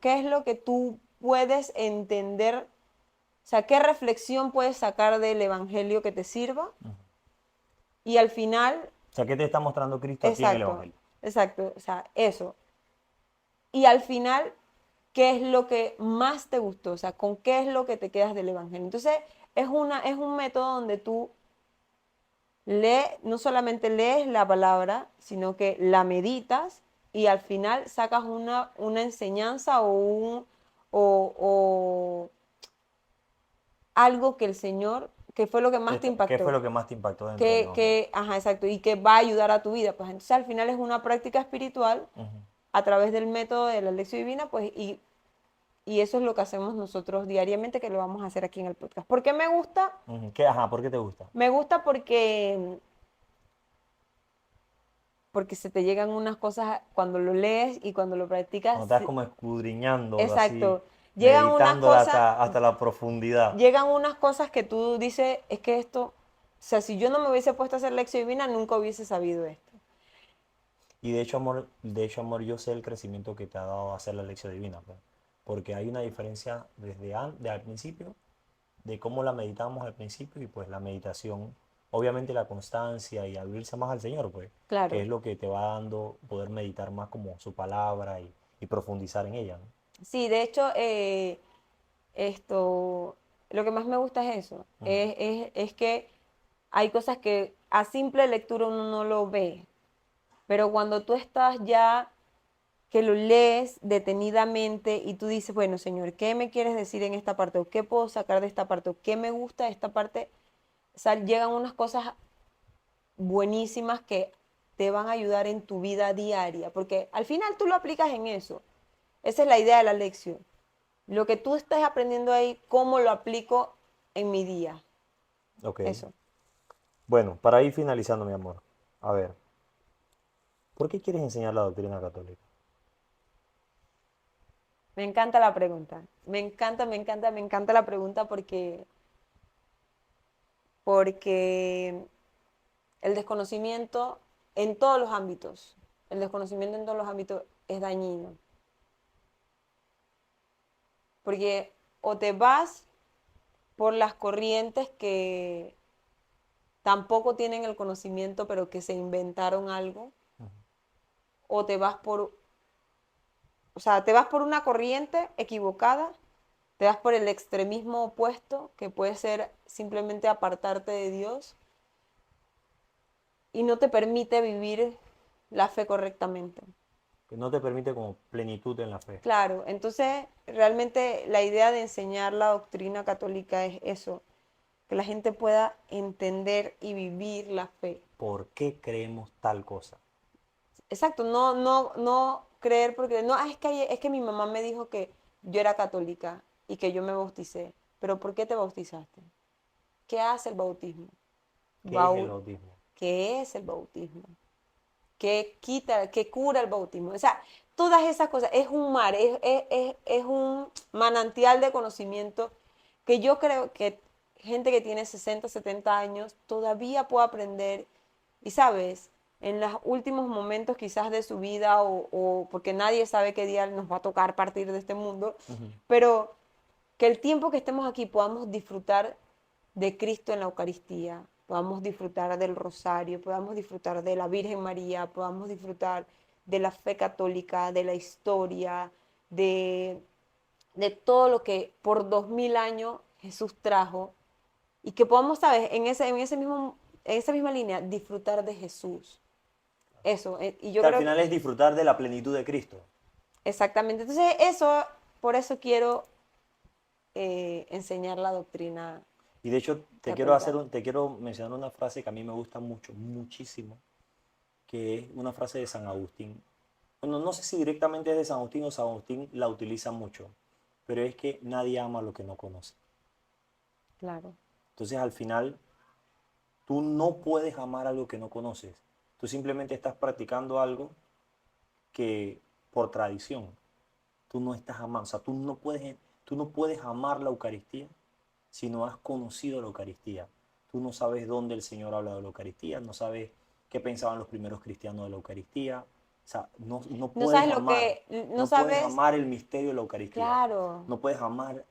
qué es lo que tú puedes entender, o sea, qué reflexión puedes sacar del evangelio que te sirva y al final, O sea, ¿qué te está mostrando Cristo a ti en el exacto, Evangelio? exacto, o sea, eso. Y al final, ¿qué es lo que más te gustó? O sea, ¿con qué es lo que te quedas del evangelio? Entonces, es un método donde tú no solamente lees la palabra, sino que la meditas y al final sacas una enseñanza o algo que el Señor, que fue lo que más te ¿Qué fue impactó, lo que más te impactó dentro del Evangelio? ajá, exacto, y que va a ayudar a tu vida. Pues entonces al final es una práctica espiritual Ujú, a través del método de la lección divina, pues, y eso es lo que hacemos nosotros diariamente, que lo vamos a hacer aquí en el podcast. ¿Por qué me gusta? ujú. ¿Qué, ajá, ¿por qué te gusta? Me gusta porque se te llegan unas cosas cuando lo lees y cuando lo practicas. Cuando estás como escudriñándolo así, Exacto. Llegan unas meditándola cosas, hasta la profundidad. llegan unas cosas que tú dices, es que esto, o sea, si yo no me hubiese puesto a hacer lección divina, nunca hubiese sabido esto. Y amor, yo sé el crecimiento que te ha dado hacer la lección divina, pues. Porque hay una diferencia desde al principio, de cómo la meditamos al principio y pues la meditación, obviamente la constancia y abrirse más al Señor, pues, que Claro. es lo que te va dando poder meditar más como su palabra y profundizar en ella, ¿no? Sí, de hecho, esto, lo que más me gusta es eso, Ujú. es que hay cosas que a simple lectura uno no lo ve, pero cuando tú estás ya que lo lees detenidamente y tú dices, bueno, Señor, ¿qué me quieres decir en esta parte? ¿O qué puedo sacar de esta parte? ¿O qué me gusta de esta parte? O sea, llegan unas cosas buenísimas que te van a ayudar en tu vida diaria, porque al final tú lo aplicas en eso. Esa es la idea de la lección. Lo que tú estés aprendiendo ahí, ¿cómo lo aplico en mi día? Ok. Eso. Bueno, para ir finalizando, mi amor, a ver, ¿por qué quieres enseñar la doctrina católica? Me encanta la pregunta. Me encanta la pregunta porque el desconocimiento en todos los ámbitos, el desconocimiento en todos los ámbitos es dañino. Porque o te vas por las corrientes que tampoco tienen el conocimiento, pero que se inventaron algo, o te vas o sea, te vas por una corriente equivocada, te vas por el extremismo opuesto, que puede ser simplemente apartarte de Dios y no te permite vivir la fe correctamente. Que no te permite como plenitud en la fe. Claro, entonces realmente la idea de enseñar la doctrina católica es eso, que la gente pueda entender y vivir la fe. ¿Por qué creemos tal cosa? Exacto, no creer porque no, es que mi mamá me dijo que yo era católica y que yo me bauticé. Pero ¿por qué te bautizaste? ¿Qué hace el bautismo? ¿Qué es el Bau- bautismo? ¿Qué es el bautismo? ¿Qué quita, qué cura el bautismo? O sea, todas esas cosas, es un mar, es un manantial de conocimiento que yo creo que gente que tiene 60, 70 años todavía puede aprender y sabes, en los últimos momentos quizás de su vida o porque nadie sabe qué día nos va a tocar partir de este mundo, Ujú. pero que el tiempo que estemos aquí podamos disfrutar de Cristo en la Eucaristía, podamos disfrutar del rosario, podamos disfrutar de la Virgen María, podamos disfrutar de la fe católica, de la historia, de, de todo lo que por 2000 años Jesús trajo y que podamos, ¿sabes? En esa misma línea, disfrutar de Jesús. Eso, y yo Que al creo final es disfrutar de la plenitud de Cristo. exactamente. Entonces, eso, por eso quiero enseñar la doctrina Y de hecho, católica. te quiero mencionar una frase que a mí me gusta mucho, muchísimo, que es una frase de San Agustín. Bueno, no sé si directamente es de San Agustín o San Agustín la utiliza mucho, pero es que nadie ama lo que no conoce. Claro. Entonces, al final, tú no puedes amar algo que no conoces. Tú simplemente estás practicando algo que por tradición tú no estás amando. O sea, tú no puedes amar la Eucaristía si no has conocido la Eucaristía. Tú no sabes dónde el Señor habla de la Eucaristía, no sabes qué pensaban los primeros cristianos de la Eucaristía. O sea, No sabes lo que, no no puedes sabes, amar el misterio de la Eucaristía. claro. No puedes amar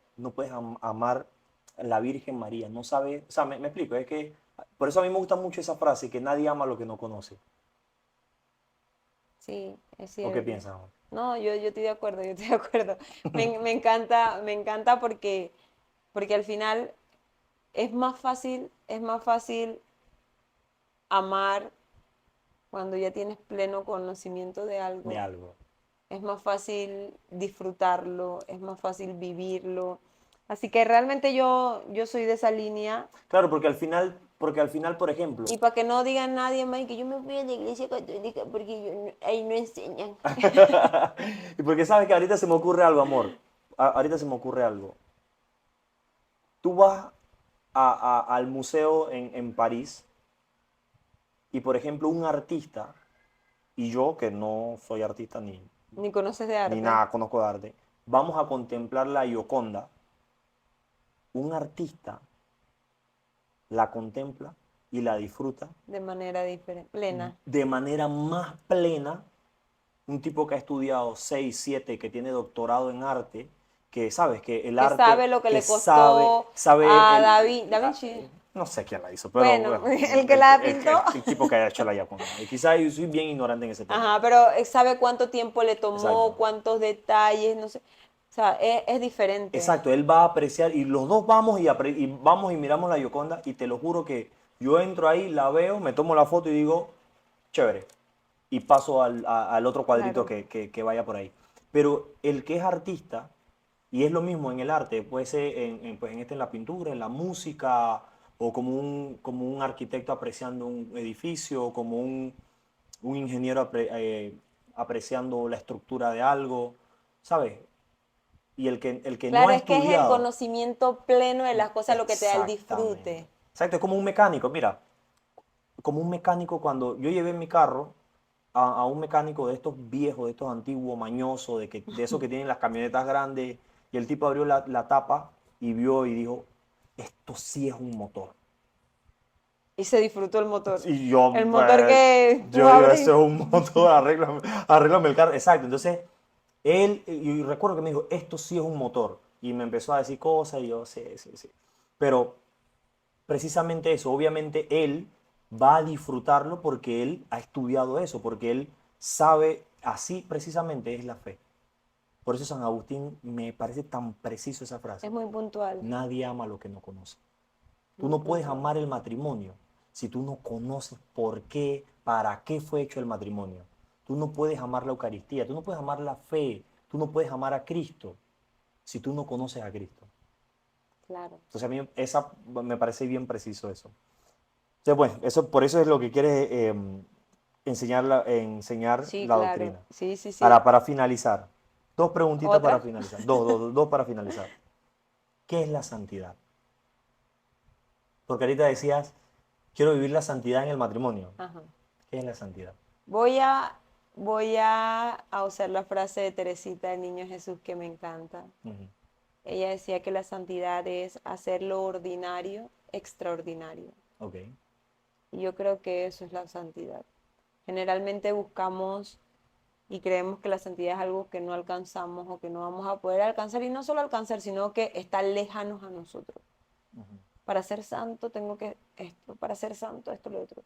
la Virgen María. No sabes, o sea, me explico, es que por eso a mí me gusta mucho esa frase, que nadie ama lo que no conoce. Sí, es ¿O qué cierto. piensas? No, yo estoy de acuerdo, yo estoy de acuerdo. Me encanta porque al final es más fácil amar cuando ya tienes pleno conocimiento de De algo. algo. Es más fácil disfrutarlo, es más fácil vivirlo. Así que realmente yo soy de esa línea. Claro, porque al final, por ejemplo, Y para que no diga nadie más que yo me fui a la iglesia católica porque ahí no enseñan. y porque sabes que ahorita se me ocurre algo, amor. Ahorita se me ocurre algo. Tú vas al museo en París y, por ejemplo, un artista, y yo, que no soy artista Ni conoces de ni arte. nada conozco de arte, vamos a contemplar la Gioconda. Un artista la contempla y la disfruta De manera diferente, plena. de manera más plena. Un tipo que ha estudiado 6 7 que tiene doctorado en arte, que sabes que el Que arte, sabe lo que que le costó sabe a David, Da Vinci. no sé quién la hizo, pero Bueno, bueno, el que la el, pintó. el tipo que haya hecho la Gioconda. Y quizás yo soy bien ignorante en ese tema. Ajá, pero sabe cuánto tiempo le tomó, Exacto. cuántos detalles, no sé. O sea, es diferente. Exacto, él va a apreciar y los dos vamos y vamos y miramos la Gioconda y te lo juro que yo entro ahí, la veo, me tomo la foto y digo, chévere, y paso al otro cuadrito Claro. que vaya por ahí. Pero el que es artista, y es lo mismo en el arte, puede ser pues en la pintura, en la música, o como un arquitecto apreciando un edificio, o como un ingeniero apreciando la estructura de algo, ¿sabes? Y el que no Claro, ha es que es el estudiado, conocimiento pleno de las cosas lo que te da el exactamente. disfrute. Exacto, es como un mecánico, mira, como un mecánico cuando yo llevé mi carro a un mecánico de estos viejos, de estos antiguos, mañosos, de esos que tienen las camionetas grandes, y el tipo abrió la tapa y vio y dijo, esto sí es un motor. Y se disfrutó el motor. Y yo, El motor pues, que tú yo digo, abres. eso es un motor, arréglame el carro. Exacto, entonces, y recuerdo que me dijo, esto sí es un motor. Y me empezó a decir cosas y yo, sí, sí, sí. Pero precisamente eso, obviamente él va a disfrutarlo porque él ha estudiado eso, porque él sabe, así precisamente es la fe. Por eso San Agustín me parece tan preciso esa frase. Es muy puntual, Nadie ama lo que no conoce. Tú muy no puedes puntual. amar el matrimonio si tú no conoces por qué, para qué fue hecho el matrimonio. Tú no puedes amar la Eucaristía, tú no puedes amar la fe, tú no puedes amar a Cristo si tú no conoces a Cristo. Claro. Entonces a mí me parece bien preciso eso. Entonces, bueno, por eso es lo que quieres enseñar Sí, la claro. doctrina. Sí, sí, sí. Para finalizar, dos preguntitas para ¿Otra? finalizar. Dos para finalizar. ¿Qué es la santidad? Porque ahorita decías, quiero vivir la santidad en el matrimonio. Ajá. ¿Qué es la santidad? Voy a, voy a usar la frase de Teresita del Niño Jesús que me encanta. Ujú. Ella decía que la santidad es hacer lo ordinario extraordinario. Ok. Y yo creo que eso es la santidad. Generalmente buscamos y creemos que la santidad es algo que no alcanzamos o que no vamos a poder alcanzar. Y no solo alcanzar, sino que está lejanos a nosotros. Ujú. para ser santo tengo que esto, para ser santo esto, lo otro.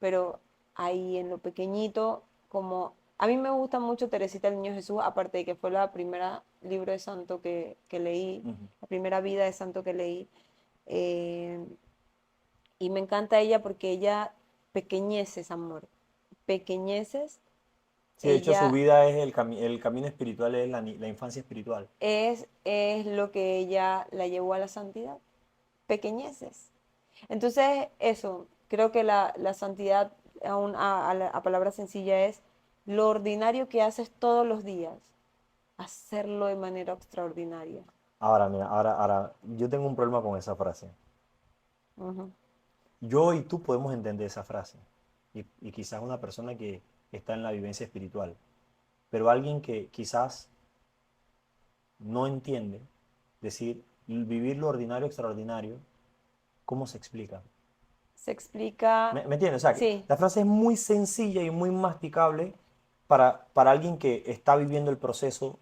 Pero ahí en lo pequeñito, como a mí me gusta mucho Teresita del Niño Jesús, aparte de que fue la primera libro de santo que leí, Ujú. la primera vida de santo que leí. eh, y me encanta ella porque ella pequeñeces, amor, pequeñeces, Sí, de hecho su ella vida es el camino espiritual, es la infancia espiritual. es lo que ella la llevó a la santidad, pequeñeces. Entonces, eso, creo que la santidad, a palabra sencilla, es lo ordinario que haces todos los días, hacerlo de manera extraordinaria. Ahora, mira, ahora, yo tengo un problema con esa frase. Ujú. Yo y tú podemos entender esa frase. Y quizás una persona que está en la vivencia espiritual. Pero alguien que quizás no entiende, decir, vivir lo ordinario extraordinario, ¿cómo se explica? Se explica, ¿Me entiendes? O sea, que sí, la frase es muy sencilla y muy masticable para alguien que está viviendo el proceso,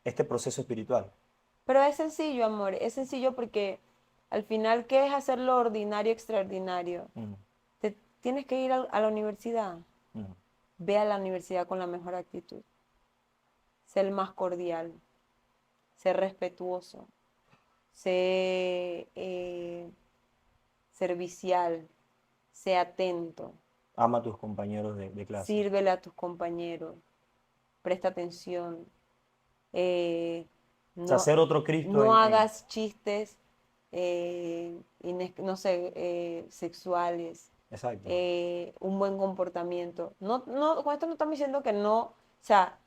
este proceso espiritual. pero es sencillo, amor, es sencillo porque al final, ¿qué es hacer lo ordinario extraordinario? Ujú, Te tienes que ir a la universidad, ujú. ve a la universidad con la mejor actitud, sé el más cordial, sé respetuoso, sé servicial, sé atento, Ama a tus compañeros de clase. sírvele a tus compañeros, presta atención, eh, O sea, no, ser otro Cristo no hagas chistes, no sé, sexuales, Exacto. un buen comportamiento. No, no, con esto no estamos diciendo que no, o sea,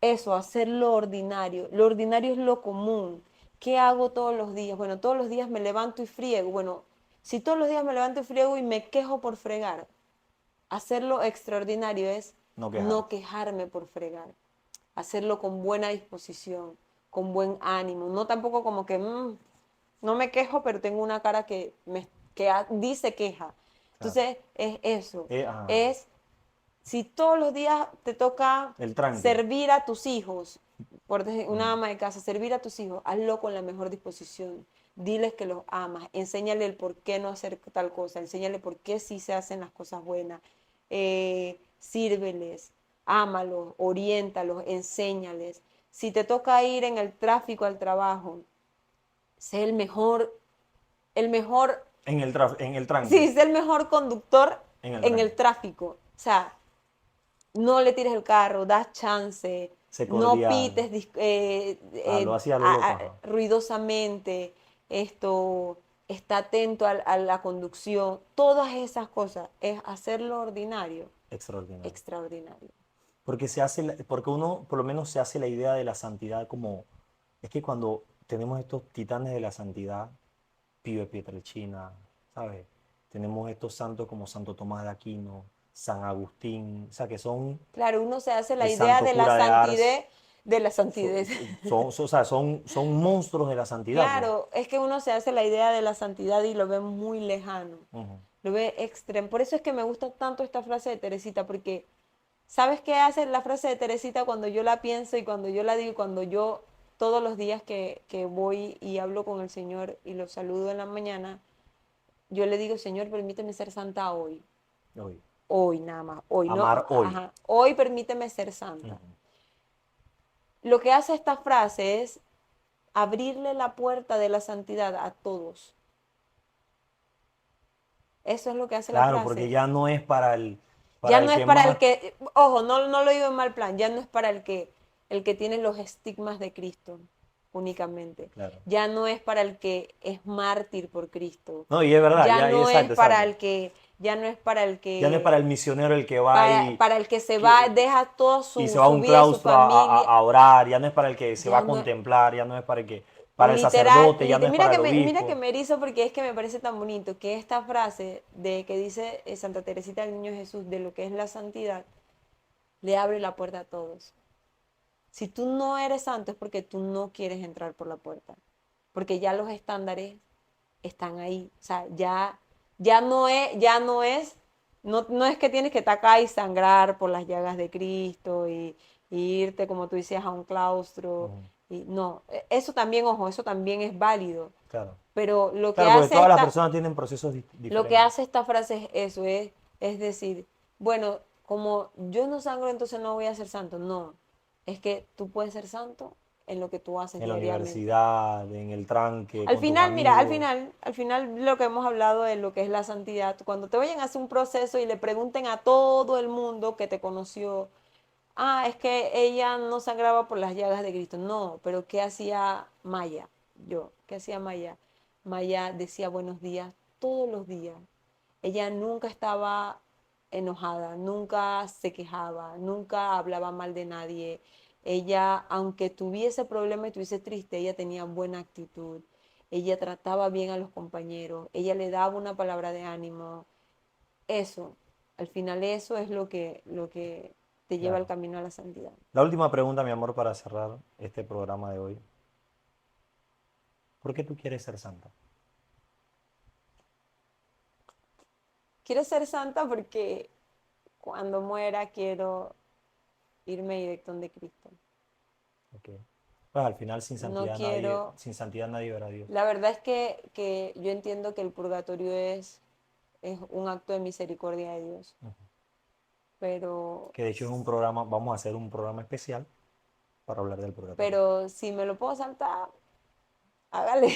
eso, hacer lo ordinario. Lo ordinario es lo común. ¿Qué hago todos los días? Bueno, todos los días me levanto y friego. Bueno, si todos los días me levanto y friego y me quejo por fregar, hacerlo extraordinario es No no quejarte. quejarme por fregar, hacerlo con buena disposición, con buen ánimo, no tampoco como que no me quejo, pero tengo una cara que dice queja. Claro. Entonces es eso, Ajá. es si todos los días te toca El tranque. servir a tus hijos, por decir, una Mm. ama de casa, servir a tus hijos, hazlo con la mejor disposición. Diles que los amas, enséñale el por qué no hacer tal cosa, enséñale por qué sí se hacen las cosas buenas, sírveles, ámalos, oriéntalos, enséñales. Si te toca ir en el tráfico al trabajo, sé el mejor, En el tranque. sí, sé el mejor conductor En el en el tranque. tráfico. O sea, no le tires el carro, das chance, Sé no cordial. pites Lo hacía lo loco, ajá. ruidosamente, esto, está atento a la conducción, todas esas cosas, es hacer lo ordinario, Extraordinario. extraordinario. Porque porque uno por lo menos se hace la idea de la santidad como, es que cuando tenemos estos titanes de la santidad, Pío de Pietrelcina, ¿sabes? Tenemos estos santos como Santo Tomás de Aquino, San Agustín, o sea, que son Claro, uno se hace la el idea santo cura de Ars, de la santidad. o sea, son monstruos de la santidad, pues. Claro, es que uno se hace la idea de la santidad y lo ve muy lejano, Ujú. lo ve extremo. Por eso es que me gusta tanto esta frase de Teresita, porque ¿sabes qué hace la frase de Teresita cuando yo la pienso y cuando yo la digo y cuando yo todos los días que voy y hablo con el Señor y lo saludo en la mañana, yo le digo, Señor, permíteme ser santa hoy, Hoy. hoy nada más, hoy, no, Amar hoy. ajá, hoy permíteme ser santa. Ujú. Lo que hace esta frase es abrirle la puerta de la santidad a todos. Eso es lo que hace la Claro, porque frase. ya no es Ya para el no es que para el más, que, ojo, no lo digo en mal plan, ya no es para el que tiene los estigmas de Cristo únicamente. claro. Ya no es para el que es mártir por Cristo. No, y es verdad, Ya ya, y no es exacto, para exacto. el que, ya no es para el Ya no es para que, el misionero el que va para el que se va, que- deja toda y se va a su un vida, su claustro familia. a orar, ya no es para el que se va Ya a no, contemplar, ya no es para para el literal, sacerdote, ya no es mira para el mira que obispo. me erizo porque es que me parece tan bonito que esta frase de que dice Santa Teresita del Niño Jesús de lo que es la santidad, le abre la puerta a todos. Si tú no eres santo es porque tú no quieres entrar por la puerta, porque ya los estándares están ahí. O sea, no es que tienes que estar acá y sangrar por las llagas de Cristo y irte, como tú decías, a un claustro. Ujú. Y no, eso también, ojo, eso también es válido. Claro. Pero Claro, porque todas las personas tienen procesos lo que diferentes. hace esta frase es eso, es decir, bueno, como yo no sangro, entonces no voy a ser santo. No, es que tú puedes ser santo en lo que tú haces En la diariamente. universidad, en el tranque, Al con tus final, mira, amigos. al final lo que hemos hablado de lo que es la santidad, cuando te vayan a hacer un proceso y le pregunten a todo el mundo que te conoció, es que ella no sangraba por las llagas de Cristo. No, pero ¿qué hacía Maya? Yo, ¿qué hacía Maya? Maya decía buenos días todos los días. Ella nunca estaba enojada, nunca se quejaba, nunca hablaba mal de nadie. Ella, aunque tuviese problemas y estuviese triste, ella tenía buena actitud. Ella trataba bien a los compañeros, ella le daba una palabra de ánimo. Eso, al final eso es lo que te lleva al Claro. camino a la santidad. La última pregunta, mi amor, para cerrar este programa de hoy. ¿Por qué tú quieres ser santa? Quiero ser santa porque cuando muera quiero irme directo donde Cristo. Ok. Pues al final No quiero, sin santidad nadie verá a Dios. la verdad es que yo entiendo que el purgatorio es un acto de misericordia de Dios, pero, Que de hecho es un programa, vamos a hacer un programa especial para hablar del purgatorio. pero si me lo puedo saltar, hágale.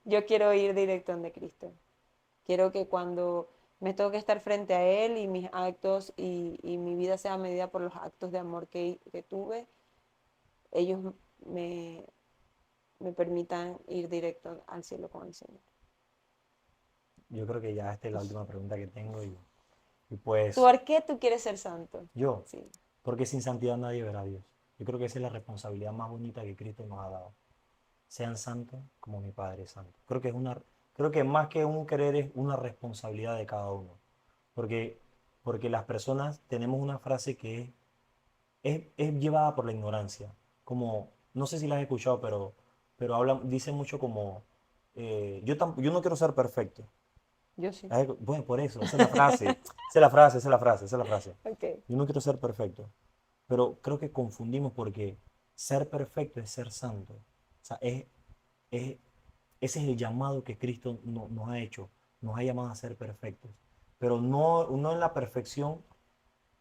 Yo quiero ir directo donde Cristo. Quiero que cuando me toque estar frente a Él y mis actos y mi vida sea medida por los actos de amor que tuve, ellos me, me permitan ir directo al cielo con el Señor. Yo creo que ya esta es la última pregunta que tengo y ¿Tú pues por qué tú quieres ser santo? yo, Sí, porque sin santidad nadie verá a Dios. Yo creo que esa es la responsabilidad más bonita que Cristo nos ha dado. Sean santos como mi Padre es santo. Creo que más que un querer es una responsabilidad de cada uno. Porque, porque las personas tenemos una frase que es llevada por la ignorancia. Como, no sé si la has escuchado, pero dice mucho como, yo no quiero ser perfecto. yo sí. Bueno, por eso, esa es la frase, esa es la frase, esa es la frase, esa es la frase. Ok, Yo no quiero ser perfecto, pero creo que confundimos porque ser perfecto es ser santo. O sea, es, ese es el llamado que Cristo nos ha hecho, nos ha llamado a ser perfectos, pero no en la perfección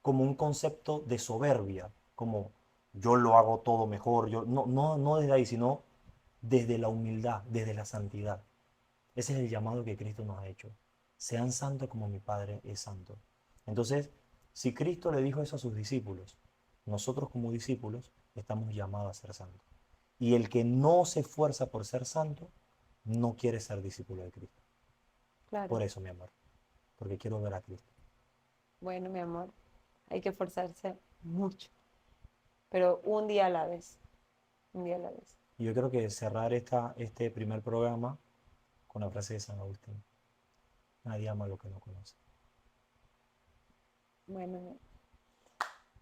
como un concepto de soberbia, como yo lo hago todo mejor, no desde ahí, sino desde la humildad, desde la santidad. Ese es el llamado que Cristo nos ha hecho. Sean santos como mi Padre es santo. Entonces, si Cristo le dijo eso a sus discípulos, nosotros como discípulos estamos llamados a ser santos. Y el que no se esfuerza por ser santo, no quiere ser discípulo de Cristo. Por claro. eso, mi amor, porque quiero ver a Cristo. Bueno, mi amor, hay que esforzarse mucho, pero un día a la vez, un día a la vez. Y yo creo que cerrar este primer programa con la frase de San Agustín. Nadie ama lo que no conoce. Bueno,